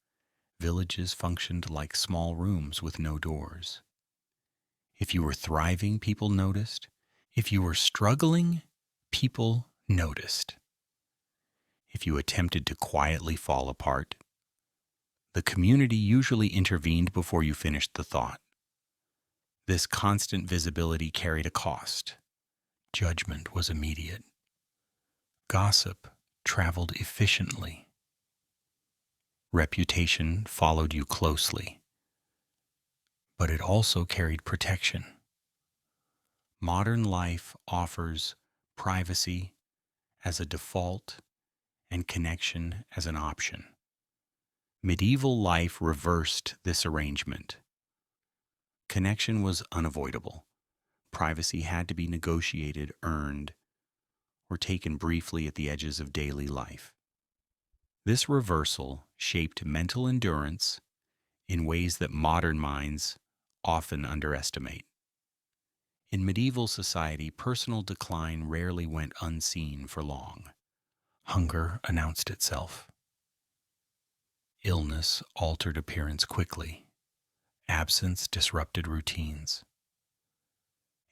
Villages functioned like small rooms with no doors. If you were thriving, people noticed. If you were struggling, people noticed. If you attempted to quietly fall apart, the community usually intervened before you finished the thought. This constant visibility carried a cost. Judgment was immediate. Gossip traveled efficiently. Reputation followed you closely. But it also carried protection. Modern life offers privacy as a default and connection as an option. Medieval life reversed this arrangement. Connection was unavoidable. Privacy had to be negotiated, earned, or taken briefly at the edges of daily life. This reversal shaped mental endurance in ways that modern minds often underestimate. In medieval society, personal decline rarely went unseen for long. Hunger announced itself. Illness altered appearance quickly. Absence disrupted routines.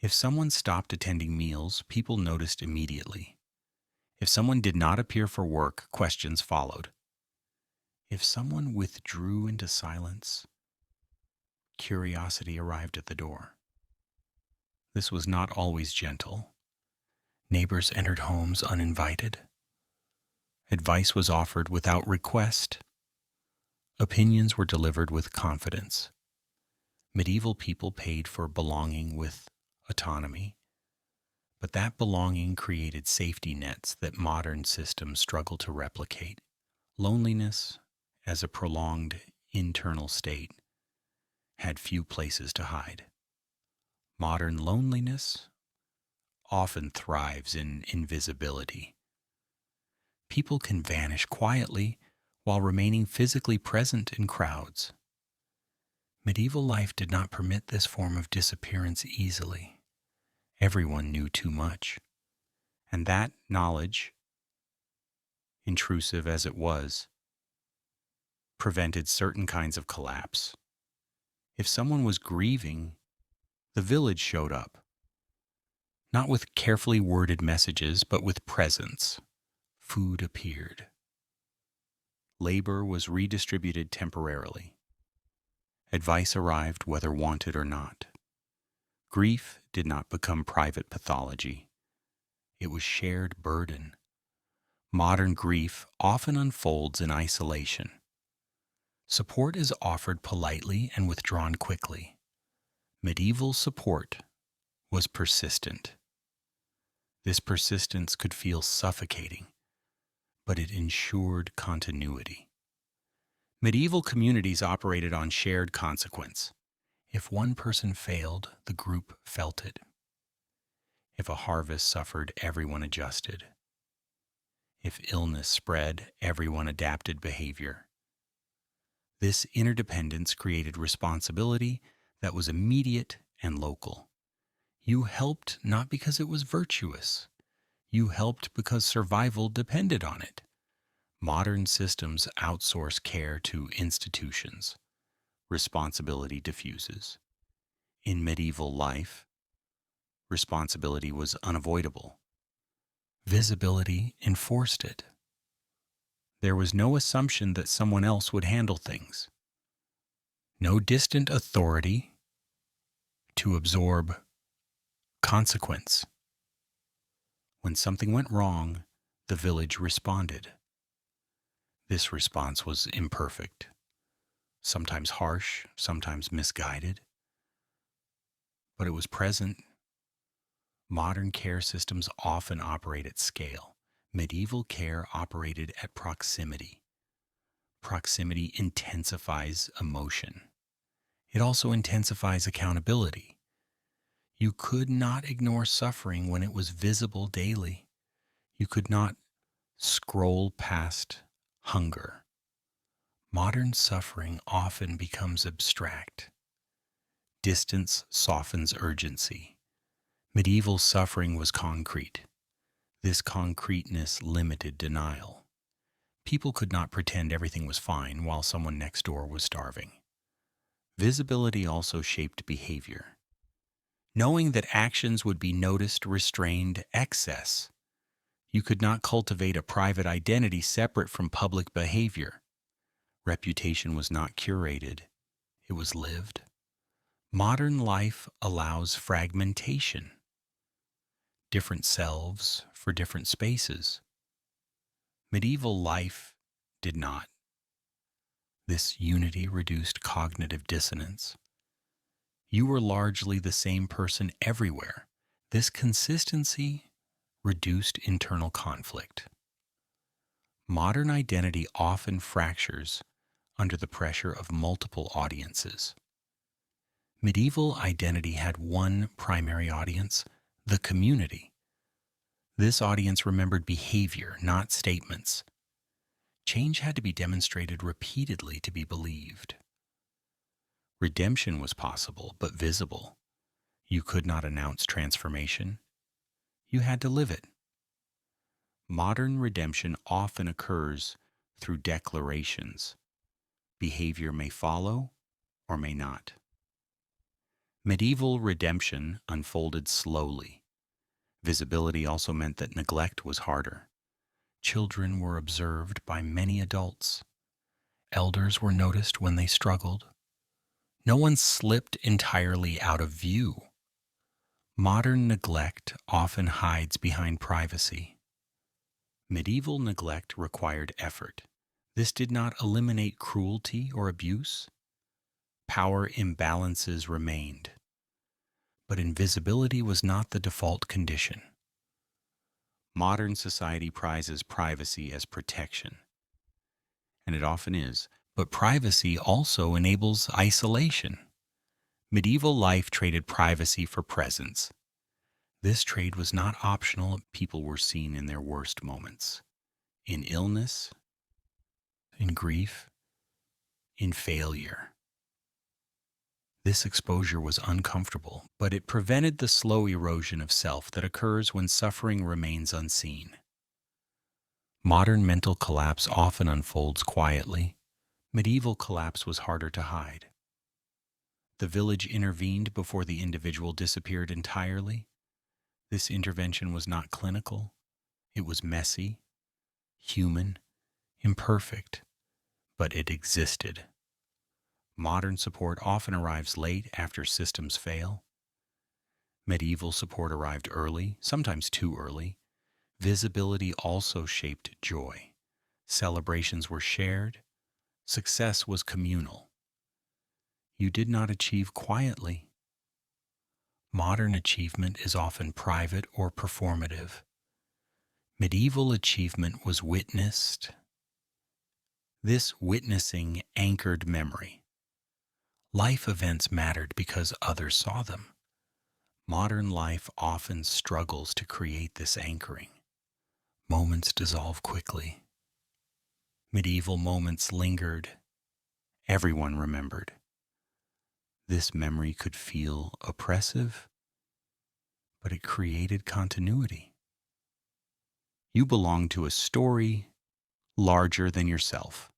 If someone stopped attending meals, people noticed immediately. If someone did not appear for work, questions followed. If someone withdrew into silence, curiosity arrived at the door. This was not always gentle. Neighbors entered homes uninvited. Advice was offered without request. Opinions were delivered with confidence. Medieval people paid for belonging with autonomy, but that belonging created safety nets that modern systems struggle to replicate. Loneliness, as a prolonged internal state, had few places to hide. Modern loneliness often thrives in invisibility. People can vanish quietly while remaining physically present in crowds. Medieval life did not permit this form of disappearance easily. Everyone knew too much, and that knowledge, intrusive as it was, prevented certain kinds of collapse. If someone was grieving, the village showed up, not with carefully worded messages, but with presence. Food appeared. Labor was redistributed temporarily. Advice arrived whether wanted or not. Grief did not become private pathology. It was shared burden. Modern grief often unfolds in isolation. Support is offered politely and withdrawn quickly. Medieval support was persistent. This persistence could feel suffocating, but it ensured continuity. Medieval communities operated on shared consequence. If one person failed, the group felt it. If a harvest suffered, everyone adjusted. If illness spread, everyone adapted behavior. This interdependence created responsibility that was immediate and local. You helped not because it was virtuous. You helped because survival depended on it. Modern systems outsource care to institutions. Responsibility diffuses. In medieval life, responsibility was unavoidable. Visibility enforced it. There was no assumption that someone else would handle things. No distant authority to absorb consequence. When something went wrong, the village responded. This response was imperfect, sometimes harsh, sometimes misguided, but it was present. Modern care systems often operate at scale. Medieval care operated at proximity. Proximity intensifies emotion. It also intensifies accountability. You could not ignore suffering when it was visible daily. You could not scroll past hunger. Modern suffering often becomes abstract. Distance softens urgency. Medieval suffering was concrete. This concreteness limited denial. People could not pretend everything was fine while someone next door was starving. Visibility also shaped behavior. Knowing that actions would be noticed restrained excess. You could not cultivate a private identity separate from public behavior. Reputation was not curated, it was lived. Modern life allows fragmentation. Different selves for different spaces. Medieval life did not. This unity reduced cognitive dissonance. You were largely the same person everywhere. This consistency reduced internal conflict. Modern identity often fractures under the pressure of multiple audiences. Medieval identity had one primary audience, the community. This audience remembered behavior, not statements. Change had to be demonstrated repeatedly to be believed. Redemption was possible, but visible. You could not announce transformation. You had to live it. Modern redemption often occurs through declarations. Behavior may follow or may not. Medieval redemption unfolded slowly. Visibility also meant that neglect was harder. Children were observed by many adults. Elders were noticed when they struggled. No one slipped entirely out of view. Modern neglect often hides behind privacy. Medieval neglect required effort. This did not eliminate cruelty or abuse. Power imbalances remained, but invisibility was not the default condition. Modern society prizes privacy as protection, and it often is, but privacy also enables isolation. Medieval life traded privacy for presence. This trade was not optional. People were seen in their worst moments, in illness, in grief, in failure. This exposure was uncomfortable, but it prevented the slow erosion of self that occurs when suffering remains unseen. Modern mental collapse often unfolds quietly. Medieval collapse was harder to hide. The village intervened before the individual disappeared entirely. This intervention was not clinical. It was messy, human, imperfect, but it existed. Modern support often arrives late after systems fail. Medieval support arrived early, sometimes too early. Visibility also shaped joy. Celebrations were shared. Success was communal. You did not achieve quietly. Modern achievement is often private or performative. Medieval achievement was witnessed. This witnessing anchored memory. Life events mattered because others saw them. Modern life often struggles to create this anchoring. Moments dissolve quickly. Medieval moments lingered. Everyone remembered. This memory could feel oppressive, but it created continuity. You belong to a story larger than yourself.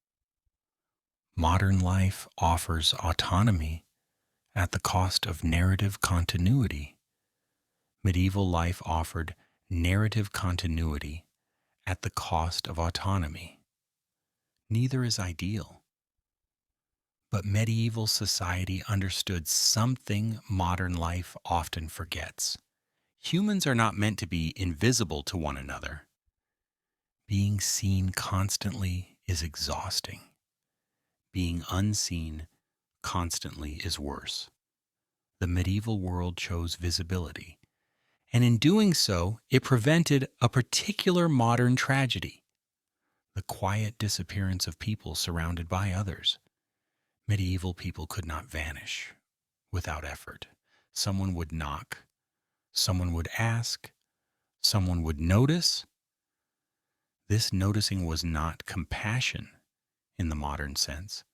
Modern life offers autonomy at the cost of narrative continuity. Medieval life offered narrative continuity at the cost of autonomy. Neither is ideal. But medieval society understood something modern life often forgets. Humans are not meant to be invisible to one another. Being seen constantly is exhausting. Being unseen constantly is worse. The medieval world chose visibility, and in doing so, it prevented a particular modern tragedy: the quiet disappearance of people surrounded by others. Medieval people could not vanish without effort. Someone would knock, someone would ask, someone would notice. This noticing was not compassion in the modern sense.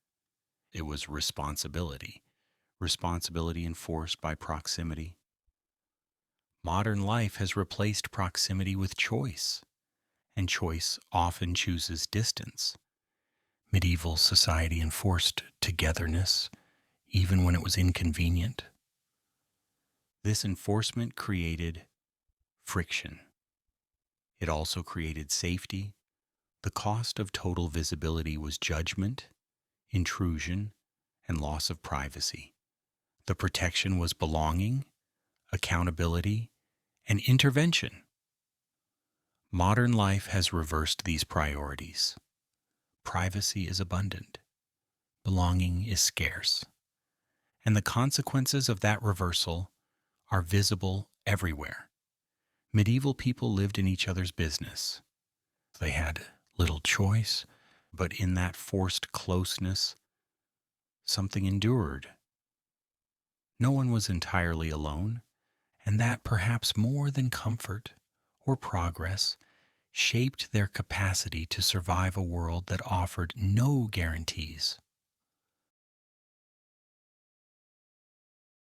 It was responsibility, responsibility enforced by proximity. Modern life has replaced proximity with choice, and choice often chooses distance. Medieval society enforced togetherness, even when it was inconvenient. This enforcement created friction. It also created safety. The cost of total visibility was judgment, intrusion, and loss of privacy. The protection was belonging, accountability, and intervention. Modern life has reversed these priorities. Privacy is abundant. Belonging is scarce. And the consequences of that reversal are visible everywhere. Medieval people lived in each other's business. They had little choice, but in that forced closeness, something endured. No one was entirely alone, and that perhaps more than comfort or progress shaped their capacity to survive a world that offered no guarantees.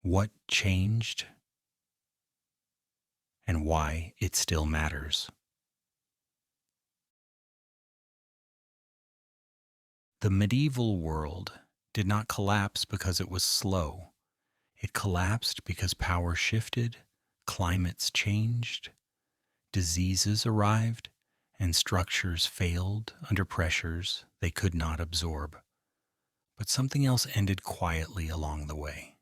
What changed and why it still matters. The medieval world did not collapse because it was slow. It collapsed because power shifted, climates changed, diseases arrived, and structures failed under pressures they could not absorb. But something else ended quietly along the way.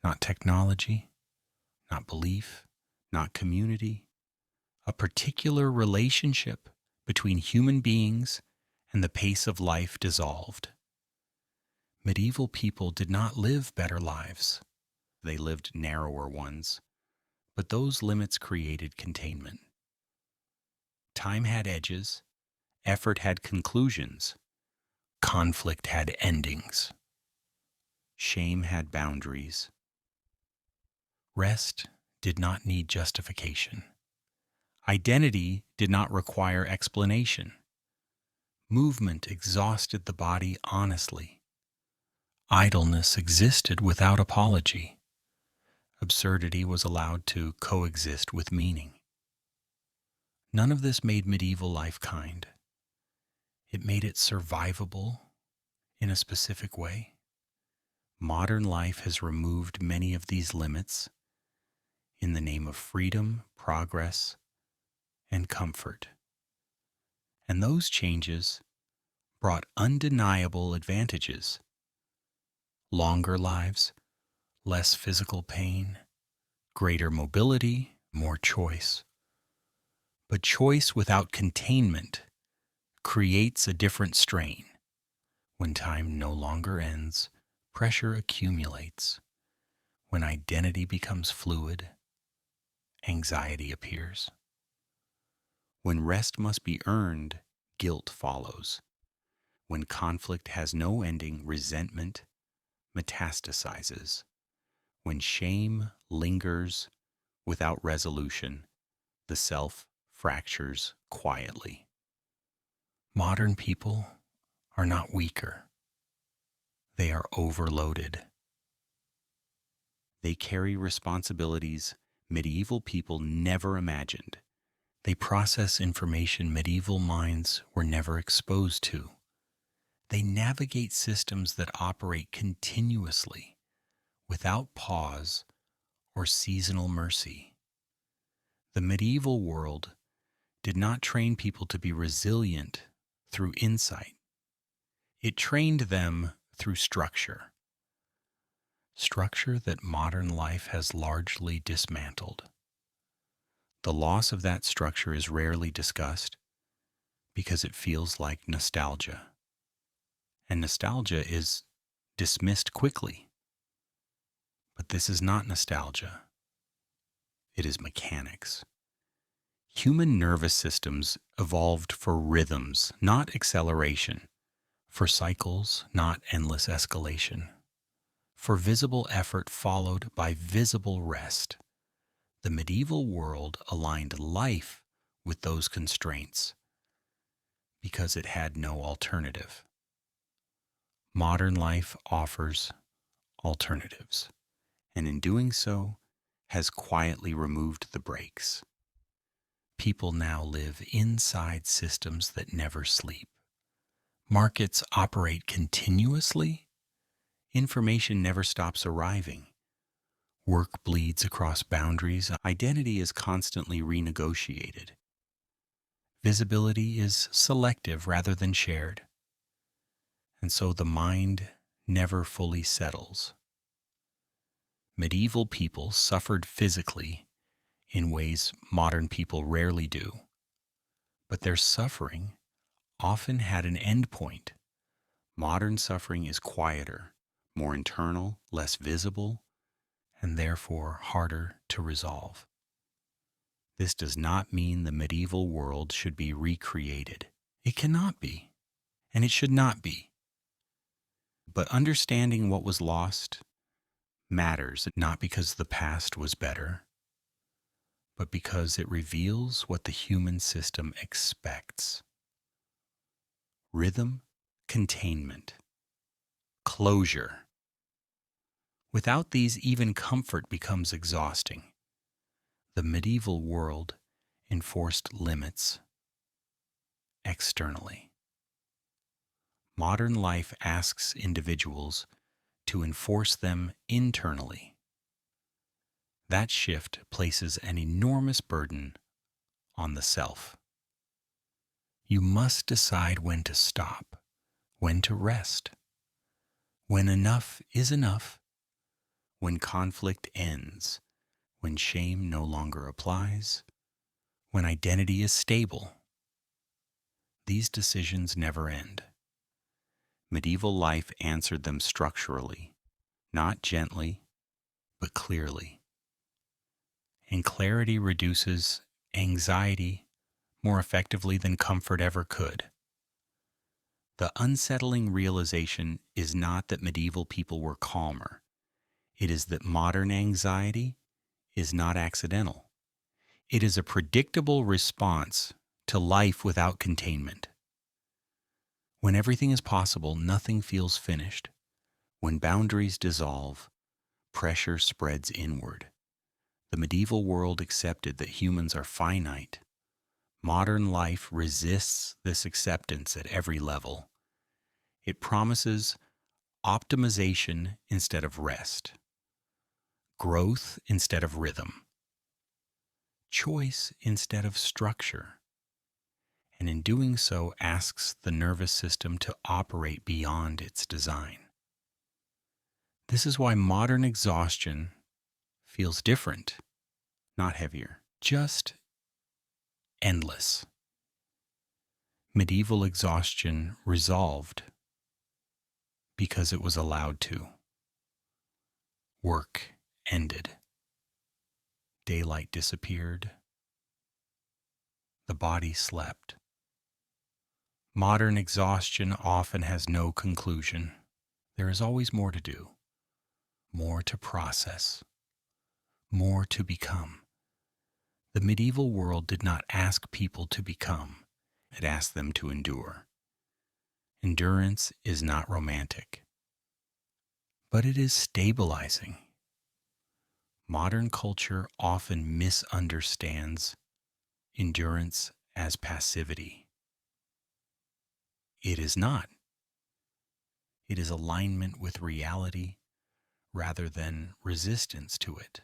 Not technology, not belief, not community. A particular relationship between human beings and the pace of life dissolved. Medieval people did not live better lives. They lived narrower ones, but those limits created containment. Time had edges, effort had conclusions, conflict had endings, shame had boundaries. Rest did not need justification. Identity did not require explanation. Movement exhausted the body honestly. Idleness existed without apology. Absurdity was allowed to coexist with meaning. None of this made medieval life kind. It made it survivable in a specific way. Modern life has removed many of these limits in the name of freedom, progress, and comfort. And those changes brought undeniable advantages: longer lives, less physical pain, greater mobility, more choice. But choice without containment creates a different strain. When time no longer ends, pressure accumulates. When identity becomes fluid, anxiety appears. When rest must be earned, guilt follows. When conflict has no ending, resentment metastasizes. When shame lingers without resolution, the self fractures quietly. Modern people are not weaker. They are overloaded. They carry responsibilities medieval people never imagined. They process information medieval minds were never exposed to. They navigate systems that operate continuously, without pause or seasonal mercy. The medieval world did not train people to be resilient through insight. It trained them through structure. Structure that modern life has largely dismantled. The loss of that structure is rarely discussed because it feels like nostalgia. And nostalgia is dismissed quickly. But this is not nostalgia. It is mechanics. Human nervous systems evolved for rhythms, not acceleration, for cycles, not endless escalation, for visible effort followed by visible rest. The medieval world aligned life with those constraints because it had no alternative. Modern life offers alternatives, and in doing so, has quietly removed the brakes. People now live inside systems that never sleep. Markets operate continuously. Information never stops arriving. Work bleeds across boundaries. Identity is constantly renegotiated. Visibility is selective rather than shared. And so the mind never fully settles. Medieval people suffered physically in ways modern people rarely do, but their suffering often had an end point. Modern suffering is quieter, more internal, less visible, and therefore harder to resolve. This does not mean the medieval world should be recreated. It cannot be, and it should not be. But understanding what was lost matters, not because the past was better, but because it reveals what the human system expects: rhythm, containment, closure. Without these, even comfort becomes exhausting. The medieval world enforced limits externally. Modern life asks individuals to enforce them internally. That shift places an enormous burden on the self. You must decide when to stop, when to rest, when enough is enough, when conflict ends, when shame no longer applies, when identity is stable. These decisions never end. Medieval life answered them structurally, not gently, but clearly. And clarity reduces anxiety more effectively than comfort ever could. The unsettling realization is not that medieval people were calmer. It is that modern anxiety is not accidental. It is a predictable response to life without containment. When everything is possible, nothing feels finished. When boundaries dissolve, pressure spreads inward. The medieval world accepted that humans are finite. Modern life resists this acceptance at every level. It promises optimization instead of rest, growth instead of rhythm, choice instead of structure, and in doing so asks the nervous system to operate beyond its design. This is why modern exhaustion feels different, not heavier, just endless. Medieval exhaustion resolved because it was allowed to. Work ended. Daylight disappeared. The body slept. Modern exhaustion often has no conclusion. There is always more to do, more to process, more to become. The medieval world did not ask people to become, it asked them to endure. Endurance is not romantic, but it is stabilizing. Modern culture often misunderstands endurance as passivity. It is not. It is alignment with reality rather than resistance to it.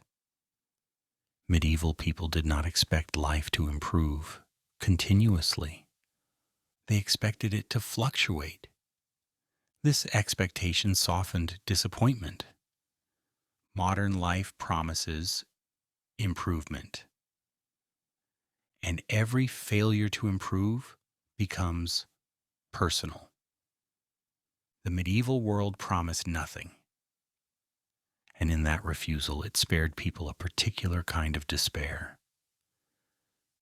Medieval people did not expect life to improve continuously. They expected it to fluctuate. This expectation softened disappointment. Modern life promises improvement, and every failure to improve becomes personal. The medieval world promised nothing, and in that refusal, it spared people a particular kind of despair.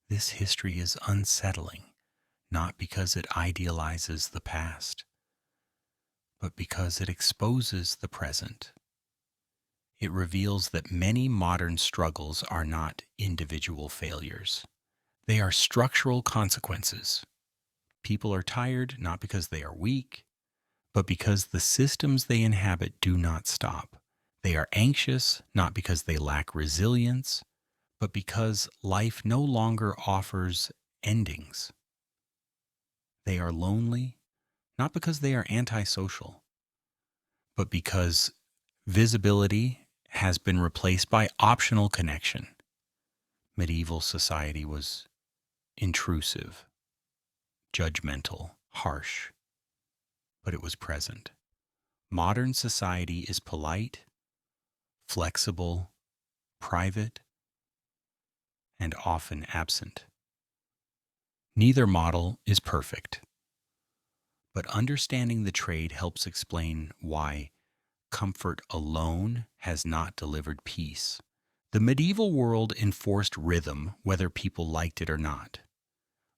This history is unsettling, not because it idealizes the past, but because it exposes the present. It reveals that many modern struggles are not individual failures. They are structural consequences. People are tired not because they are weak, but because the systems they inhabit do not stop. They are anxious not because they lack resilience, but because life no longer offers endings. They are lonely not because they are antisocial, but because visibility has been replaced by optional connection. Medieval society was intrusive, judgmental, harsh, but it was present. Modern society is polite, flexible, private, and often absent. Neither model is perfect, but understanding the trade helps explain why comfort alone has not delivered peace. The medieval world enforced rhythm whether people liked it or not.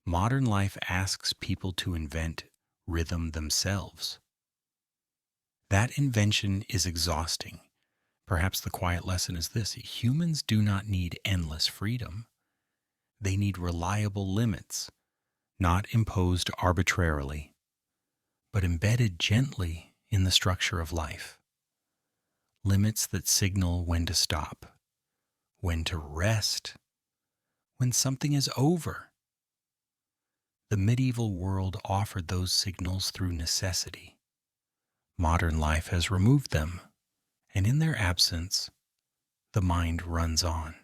Modern life asks people to invent rhythm themselves. That invention is exhausting. Perhaps the quiet lesson is this: humans do not need endless freedom. They need reliable limits, not imposed arbitrarily, but embedded gently in the structure of life. Limits that signal when to stop, when to rest, when something is over. The medieval world offered those signals through necessity. Modern life has removed them, and in their absence, the mind runs on.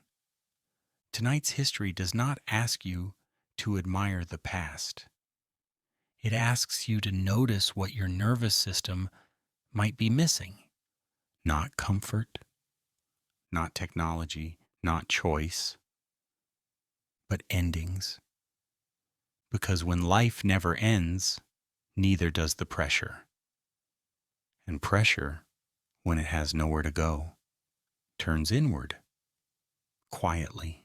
Tonight's history does not ask you to admire the past. It asks you to notice what your nervous system might be missing. Not comfort, not technology, not choice, but endings. because when life never ends, neither does the pressure. And pressure, when it has nowhere to go, turns inward, quietly.